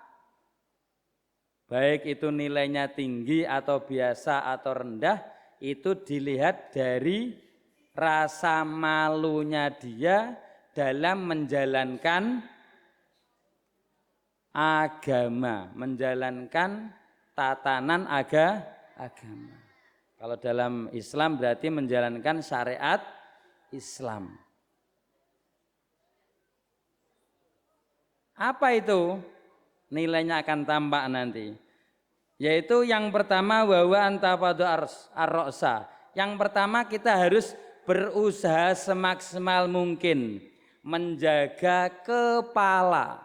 baik itu nilainya tinggi atau biasa atau rendah, itu dilihat dari rasa malunya dia dalam menjalankan agama, menjalankan tatanan agama. Kalau dalam Islam berarti menjalankan syariat Islam. Apa itu? Nilainya akan tampak nanti. Yaitu yang pertama bahwa antafadu ar-ra'sa. Yang pertama kita harus berusaha semaksimal mungkin menjaga kepala.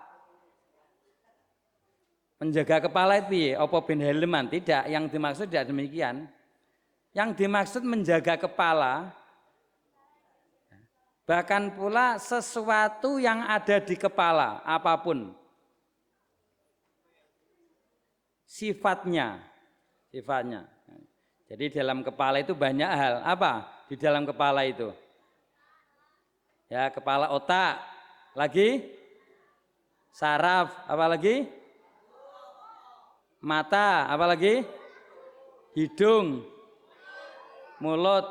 Menjaga kepala itu ya, apa ben helman? Tidak, yang dimaksud tidak demikian. Yang dimaksud menjaga kepala, bahkan pula sesuatu yang ada di kepala, apapun sifatnya. Jadi dalam kepala itu banyak hal. Apa di dalam kepala itu? Ya, kepala otak, lagi saraf, apa lagi? Mata, apa lagi? Hidung, mulut,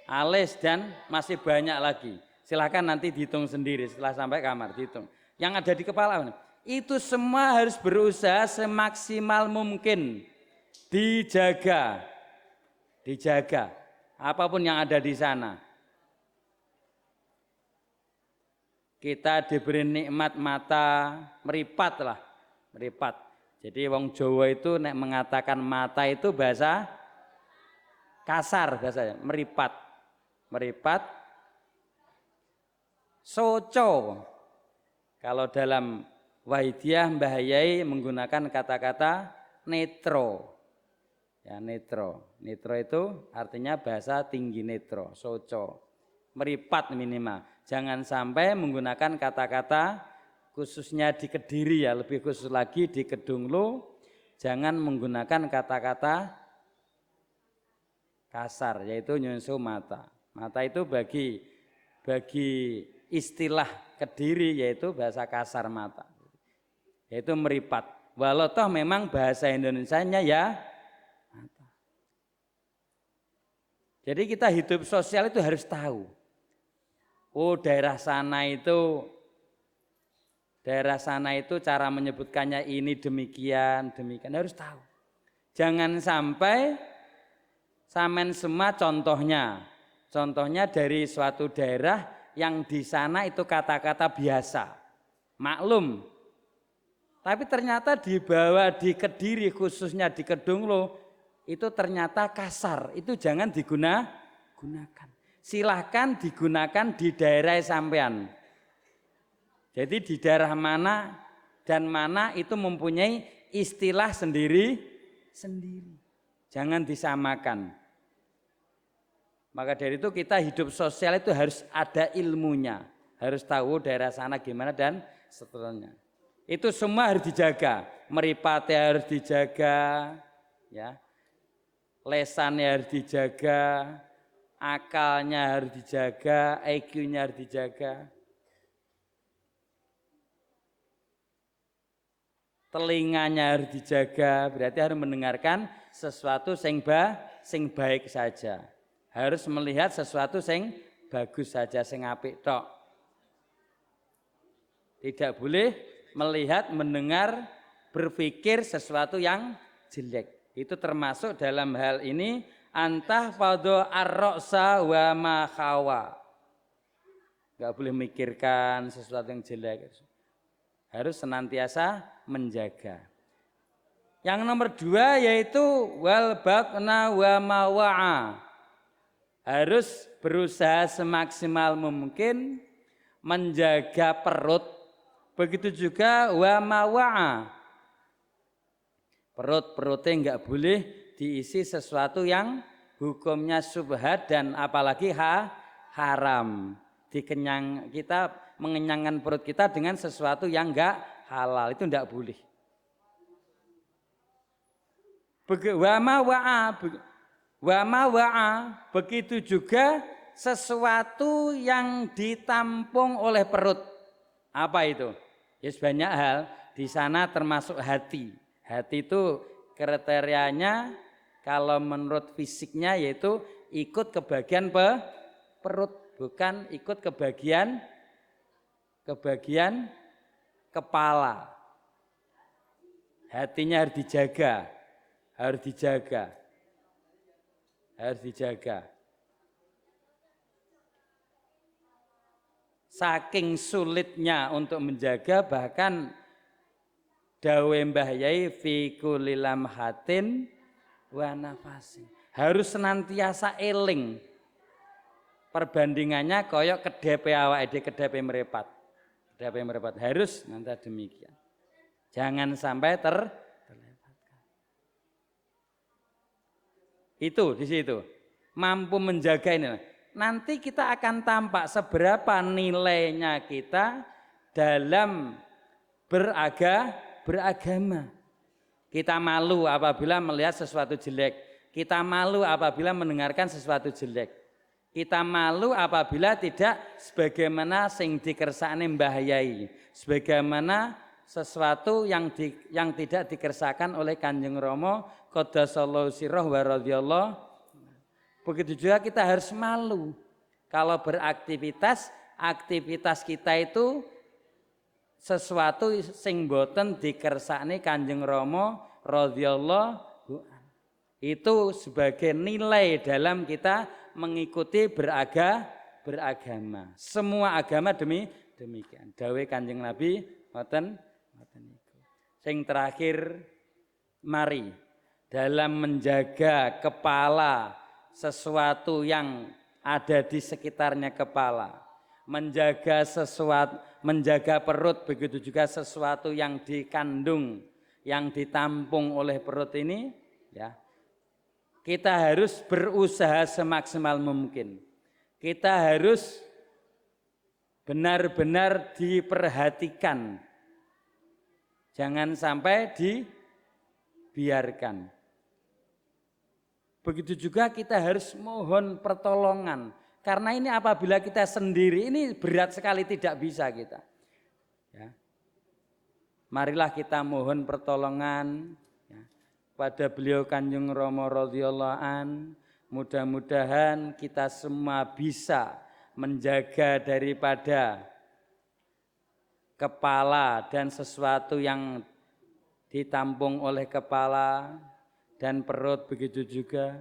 alis, dan masih banyak lagi. Silahkan nanti dihitung sendiri setelah sampai kamar, dihitung. Yang ada di kepala itu semua harus berusaha semaksimal mungkin dijaga, dijaga apapun yang ada di sana. Kita diberi nikmat mata, meripat lah, meripat. Jadi wong Jawa itu nek mengatakan mata itu bahasa kasar bahasanya, meripat. Meripat, soco. Kalau dalam Wahidiyah Mbah Yai menggunakan kata-kata netro. Ya, netro. Netro itu artinya bahasa tinggi netro, soco. Meripat minimal. Jangan sampai menggunakan kata-kata khususnya di Kediri ya, lebih khusus lagi di Kedunglo, jangan menggunakan kata-kata kasar yaitu nyunsu mata. Mata itu bagi istilah Kediri yaitu bahasa kasar mata. Yaitu meripat. Walau toh memang bahasa Indonesianya ya mata. Jadi kita hidup sosial itu harus tahu. Oh, daerah sana itu cara menyebutkannya ini demikian, demikian harus tahu. Jangan sampai samen semua contohnya dari suatu daerah yang di sana itu kata-kata biasa, maklum. Tapi ternyata dibawa di Kediri khususnya di Kedunglo itu ternyata kasar, itu jangan digunakan. Silahkan digunakan di daerah sampean. Jadi di daerah mana dan mana itu mempunyai istilah sendiri. Jangan disamakan. Maka dari itu kita hidup sosial itu harus ada ilmunya. Harus tahu daerah sana gimana dan seterusnya. Itu semua harus dijaga. Meripatnya harus dijaga. Ya. Lesannya harus dijaga. Akalnya harus dijaga, IQ-nya harus dijaga. Telinganya harus dijaga, berarti harus mendengarkan sesuatu sing baik saja. Harus melihat sesuatu sing bagus saja, sing apik tok. Tidak boleh melihat, mendengar, berpikir sesuatu yang jelek. Itu termasuk dalam hal ini antah fadho ar-ra'sa wa ma khawa. Enggak boleh mikirkan sesuatu yang jelek. Harus senantiasa menjaga. Yang nomor 2 yaitu wal baqna wa ma wa'a. Harus berusaha semaksimal mungkin menjaga perut. Begitu juga wa ma wa'a. Perutnya enggak boleh diisi sesuatu yang hukumnya subhat dan apalagi haram. Kita mengenyangkan perut kita dengan sesuatu yang enggak halal, itu enggak boleh. Wa ma wa'a, begitu juga sesuatu yang ditampung oleh perut. Apa itu? Ya banyak hal, di sana termasuk hati. Hati itu kriterianya kalau menurut fisiknya yaitu ikut ke bagian perut, bukan ikut ke bagian kepala. Hatinya harus dijaga. Saking sulitnya untuk menjaga, bahkan dawe Mbah Yai fi kulli lamhatin wa nafasin. Harus senantiasa eling. Perbandingannya koyok kedepe awake kedepe meripat. Harus nanti demikian. Jangan sampai terlewatkan. Itu di situ. Mampu menjaga ini. Nanti kita akan tampak seberapa nilainya kita dalam beragama. Kita malu apabila melihat sesuatu jelek. Kita malu apabila mendengarkan sesuatu jelek. Kita malu apabila tidak sebagaimana sing dikersakne Mbah Yai. Sebagaimana sesuatu yang tidak dikersakan oleh Kanjeng Rama qaddasallahu sirrah wa radhiyallahu. Begitu juga kita harus malu kalau beraktivitas, aktivitas kita itu sesuatu sing boten dikersakne Kanjeng Rama radhiyallahu. Itu sebagai nilai dalam kita mengikuti beragama. Semua agama demikian. Dawe Kanjeng Nabi ngoten niku. Sing terakhir, mari dalam menjaga kepala sesuatu yang ada di sekitarnya kepala, menjaga sesuatu, menjaga perut, begitu juga sesuatu yang dikandung, yang ditampung oleh perut ini, ya. Kita harus berusaha semaksimal mungkin. Kita harus benar-benar diperhatikan. Jangan sampai dibiarkan. Begitu juga kita harus mohon pertolongan. Karena ini apabila kita sendiri, ini berat sekali, tidak bisa kita. Ya. Marilah kita mohon pertolongan ya, pada beliau Kanjeng Rama radhiyallahu an. Mudah-mudahan kita semua bisa menjaga daripada kepala dan sesuatu yang ditampung oleh kepala dan perut, begitu juga.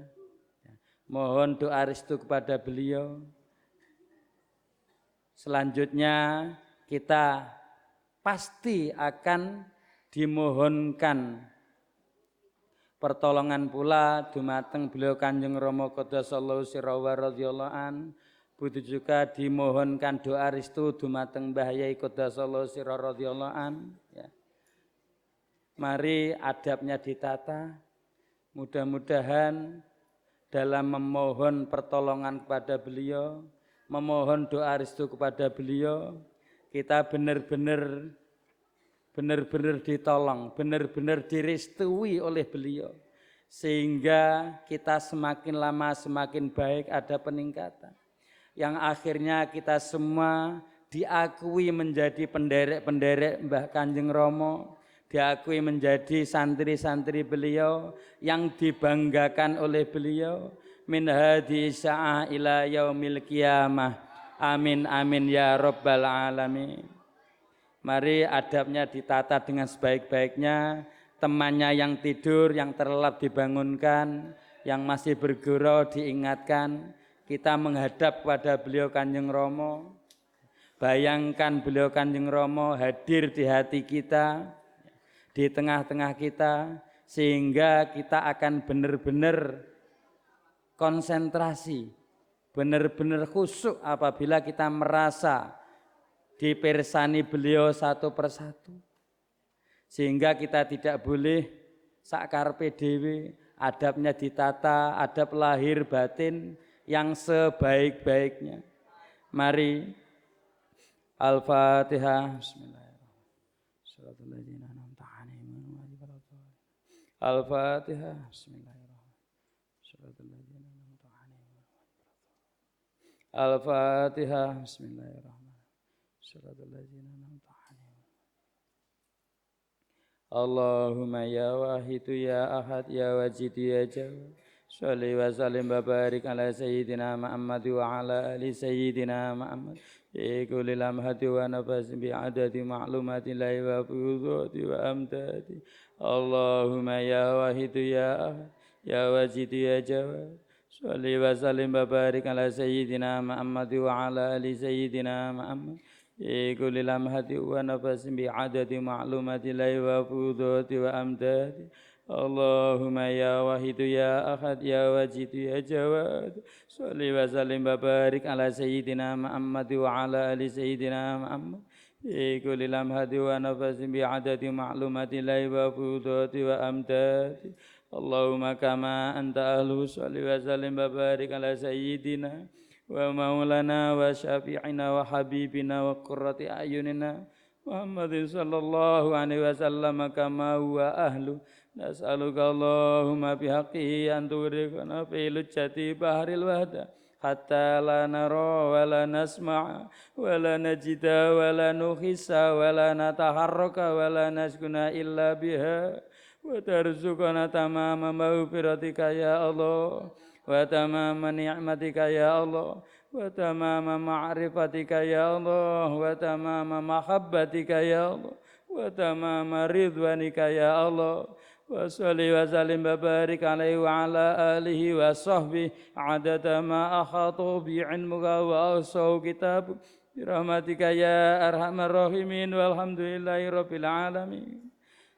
Mohon doa restu kepada beliau. Selanjutnya kita pasti akan dimohonkan pertolongan pula dumateng beliau Kanjeng Rama Qaddasallahu sirrahu radhiyallahu an. Begitu juga dimohonkan doa restu dumateng Mbah Yai Qaddasallahu sirrahu radhiyallahu an. Ya. Mari adabnya ditata. Mudah-mudahan dalam memohon pertolongan kepada beliau, memohon doa restu kepada beliau, kita benar-benar ditolong, benar-benar direstui oleh beliau. Sehingga kita semakin lama semakin baik, ada peningkatan. Yang akhirnya kita semua diakui menjadi penderek-penderek Mbah Kanjeng Rama, diakui menjadi santri-santri beliau yang dibanggakan oleh beliau min hadhi sa'ah ila yaumil qiyamah. Amin amin ya rabbal alamin. Mari adabnya ditata dengan sebaik-baiknya. Temannya yang tidur, yang terlelap dibangunkan, yang masih bergurau diingatkan. Kita menghadap kepada beliau Kanjeng Rama. Bayangkan beliau Kanjeng Rama hadir di hati kita, di tengah-tengah kita, sehingga kita akan benar-benar konsentrasi, benar-benar khusyuk apabila kita merasa dipirsani beliau satu persatu. Sehingga kita tidak boleh sakarepe dhewe, adabnya ditata, adab lahir batin yang sebaik-baiknya. Mari Al-Fatihah. Bismillahirrahmanirrahim. Al-Fatihah. Bismillahirrahmanirrahim. Al-Fatihah. Bismillahirrahmanirrahim. Allahumma ya wahidu ya ahad ya wajid ya jawad. Sholli wa sallim wa barik ala sayyidina Muhammad wa ala ali sayyidina Muhammad. Ikulil amhati wa nafas bi'adati ma'lumati lahi wa fudhati wa amtati. Allahumma ya wahidu ya ahad ya wajid ya jawad. Sholli wa sallim wa barik ala sayyidina Muhammad wa ala ali sayyidina Muhammad. Ikulil amhati wa nafas bi'adati ma'lumati lahi wa fudhati wa amtati. Allahumma ya wahidu ya ahad ya wajid ya jawad. Sholli wa sallim wa barik ala sayyidina Muhammad wa ala ali sayyidina Muhammad. Ikulil amhati wa nafas bi'adati ma'lumati lahi wa fudhati wa amtati. Allahumma kama anta ahlu. Sholli wa sallim wa barik ala sayyidina wa maulana wa syafi'ina wa habibina wa qurrati ayunina Muhammadin sallallahu alaihi wasallam kama huwa ahlu. Nas'aluka Allahumma bihaqqihi an turiqana fi lujjati bahril wahda hatta la nara wa la nasma'a wa la najida wa la nukhissa wa la nataharraka wa la naskuna illa biha wa tarzuqana tamama maghfiratika ya Allah wa tamama ni'matika ya Allah wa tamama ma'rifatika ya Allah wa tamama mahabbatika ya Allah wa tamama ridwanika ya Allah wa salli wa sallim wa barik alaihi wa ala alihi wa sahbihi adada ma akhatu bi ilmuka wa ahsahu kitab birahmatika ya arhamar rahimin walhamdulillahi rabbil alamin.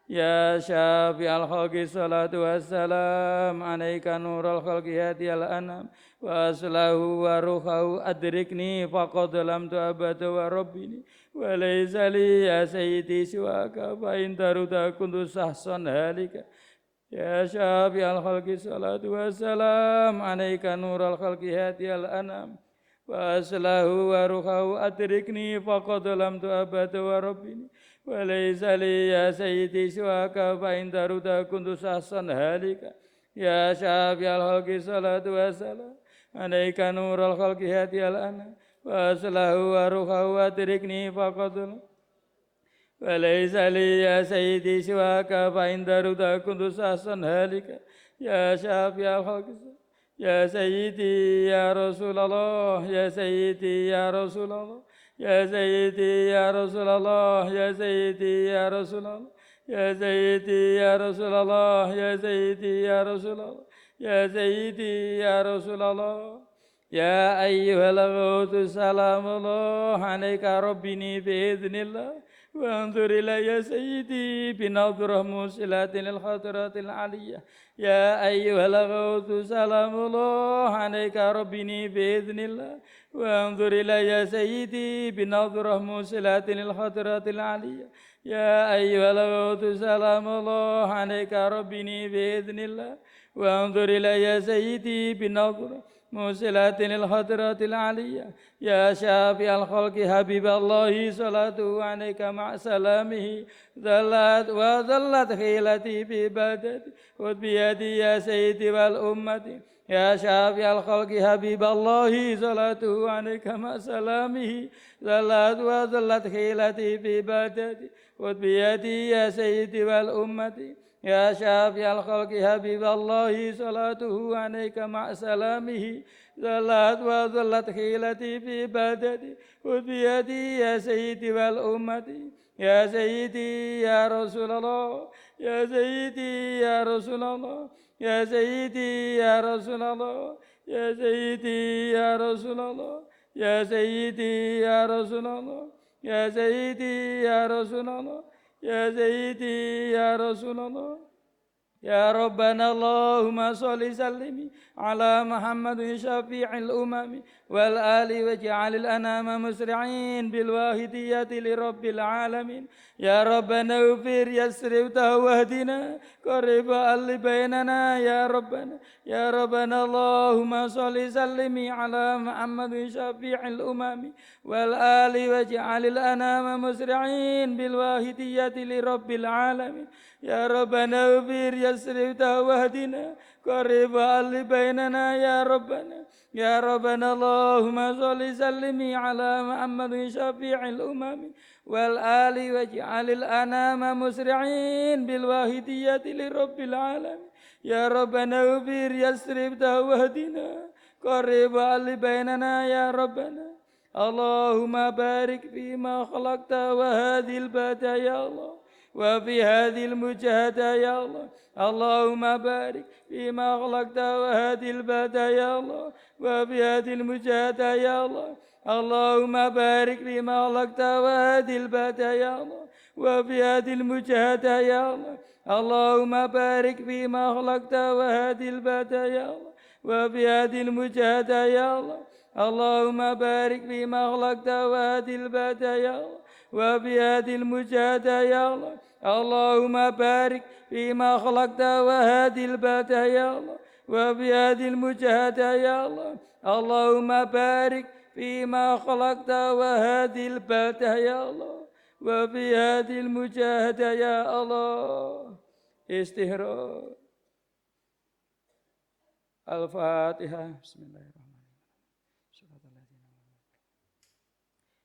Ya syafi'al khalqi salatu wassalam alaika nurul khalqi hadiyal anam wa aslahu wa ruhahu adrikni faqad lam tu'abada wa rabbini wa laysa li ya sayyidi siwaka fa in taruda kuntu sahsan halika. Ya syafi'al khalqi salatu wassalam alaika nurul khalqi hadiyal anam wa aslahu wa ruhahu adrikni faqad lam tu'abada wa rabbini وليس لي يا سيدي سواك فإن ترد كنت شخصا هالكا. يا شافي الخلق صلاة والسلام عليك نور الخلق هدي الأنام وأصله وروحه وأدركني فقد وليس لي يا سيدي سواك فإن ترد كنت شخصا هالكا. يا شافي الخلق يا سيدي يا رسول الله يا سيدي يا رسول الله يا سيدي يا رسول الله يا سيدي يا رسول الله يا سيدي يا رسول الله يا سيدي يا رسول الله يا سيدي يا رسول الله يا أيها الغوث سلام الله عليك ربني بإذن الله وانظر إلي يا سيدي بنظرة موصلة للخطرات العالية. يا أيها الغوث سلام الله عليك ربني بإذن الله وانظر إلي يا سيدي بنظرة موصلة للخطرات العالية. يا أيها الغوث سلام الله عليك ربني بإذن الله وانظر إلي يا سيدي بنظرة موصلات للخطرات العالية. يا شافي الخلق حبيب الله صلاته عليك مع سلامه ذلت وذلت خيلتي في بلدتي خذ بيدي يا سيدي والأمة. يا شافي الخلق حبيب الله صلاته عليك مع سلامه ذلت وذلت خيلتي في بلدتي خذ بيدي يا سيدي والأمة. يا شافي الخلق حبيب الله صلاته عليك مع سلامه ذلت وذلت خيلتي في بلدتي خذ بيدي يا سيدي والأمة. يا سيدي يا رسول الله يا سيدي يا رسول الله يا سيدي يا رسول الله يا سيدي يا رسول الله يا سيدي يا رسول الله يا سيدي يا رسول الله يا سيدي يا رسول الله. يا ربنا اللهم صل وسلم على محمد شفيع الأمم والآل واجعل الأنام مسرعين بالواحدية لرب العالمين. يا ربنا اغفر يسر واهدنا قرب اللي بيننا يا ربنا. يا ربنا اللهم صل وسلم على محمد شفيع الأمم والآل واجعل الأنام مسرعين بالواحدية لرب العالمين. يا ربنا اغفر يسر واهدنا قرب اللي بيننا يا ربنا. يا ربنا اللهم صل وسلم على محمد شفيع الأمم والآل واجعل الأنام مسرعين بالواحدية لرب العالمين. يا ربنا اغفر يسر واهدنا قرب اللي بيننا يا ربنا. اللهم بارك فيما خلقت وهذه الباتة يا الله وفي هذه المجاهدة يا الله. اللهم بارك فيما خلقت وهذه الباتة يا الله وفي هذه المجاهدة يا الله. اللهم بارك فيما خلقت وهذه الباتة يا الله وفي هذه المجاهدة يا الله. اللهم بارك فيما خلقت وهذه الباتة يا الله وفي هذه المجاهدة يا الله. اللهم بارك فيما خلقت وهذه الباتة يا الله وفي هذه المجاهدة يا الله. اللهم بارك فيما خلقت وهذه الباتة يا الله وفي هذه المجاهدة يا الله. اللهم بارك فيما خلقت وهذه الباتة يا الله وفي هذه المجاهدة يا الله. استهراء الفاتحة. بسم الله الرحمن الرحيم.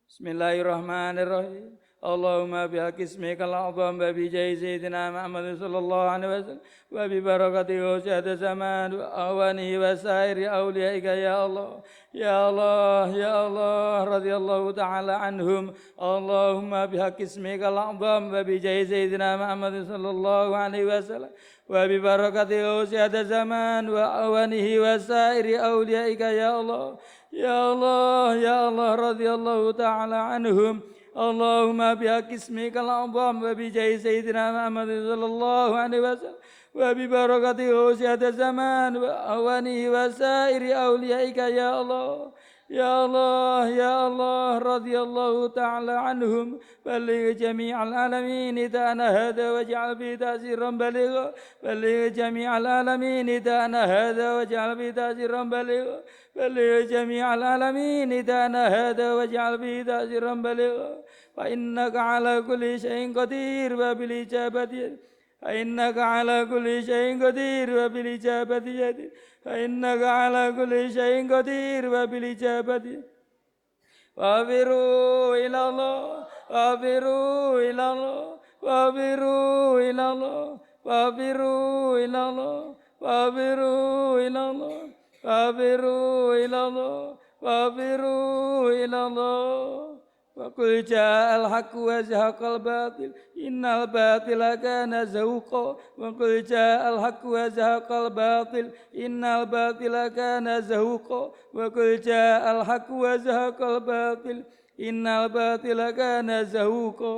بسم الله الرحمن الرحيم. اللهم بحق اسمك الأعظم وبجاه سيدنا محمد صلى الله عليه وسلم وببركته وسعة زمان وأوانه وسائر أوليائك يا الله يا الله يا الله رضي الله تعالى عنهم اللهم بحق اسمك الأعظم وبجاه سيدنا محمد صلى الله عليه وسلم وببركته وسعة زمان وأوانه وسائر أوليائك يا الله يا الله يا الله رضي الله تعالى عنهم اللهم بحق اسمك الأعظم وبجاه سيدنا محمد صلى الله عليه وسلم وببركته وسعة زمان وأوانه وسائر أوليائك يا الله يا الله يا الله رضي الله تعالى عنهم بلغ جميع العالمين دعنا هذا واجعل به تأثيرا بليغا بلغ جميع العالمين دعنا هذا واجعل به تأثيرا بليغا بلغ جميع العالمين دعنا هذا واجعل به تأثيرا بليغا فإنك على كل شيء قدير وبالإجابة فإنك على كل شيء قدير وبالإجابة جدير فإنك على كل شيء قدير وبالإجابة وافروا إلى الله وافروا إلى الله وافروا إلى الله وافروا إلى الله وافروا إلى الله وافروا إلى الله وافروا إلى الله وقل جاء الحق وزهق الباطل إن الباطل كان زهوقا وقل جاء الحق وزهق الباطل إن الباطل كان زهوقا وقل جاء الحق وزهق الباطل إن الباطل كان زهوقا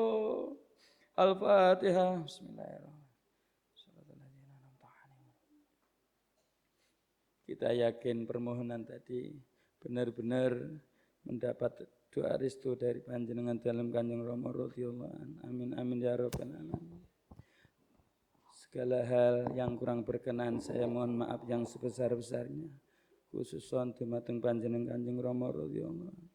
الفاتحة بسم الله الرحمن الرحيم. Kita yakin permohonan tadi benar-benar mendapat doa restu dari panjenengan dalam Kanjeng Rama radhiyallahu anhu. Amin amin ya rabbal alamin. Segala hal yang kurang berkenan saya mohon maaf yang sebesar-besarnya. Khususon dumateng panjenengan Kanjeng Rama radhiyallahu anhu.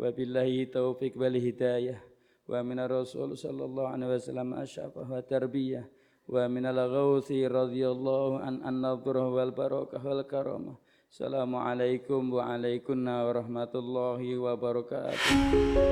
Wabillahi taufiq wal hidayah wa minar rasul sallallahu alaihi wasallam asyafah wa tarbiyah wa minal ghauthi radhiyallahu an an-nadhrah wal barakah wal karamah. Assalamualaikum warahmatullahi wabarakatuh.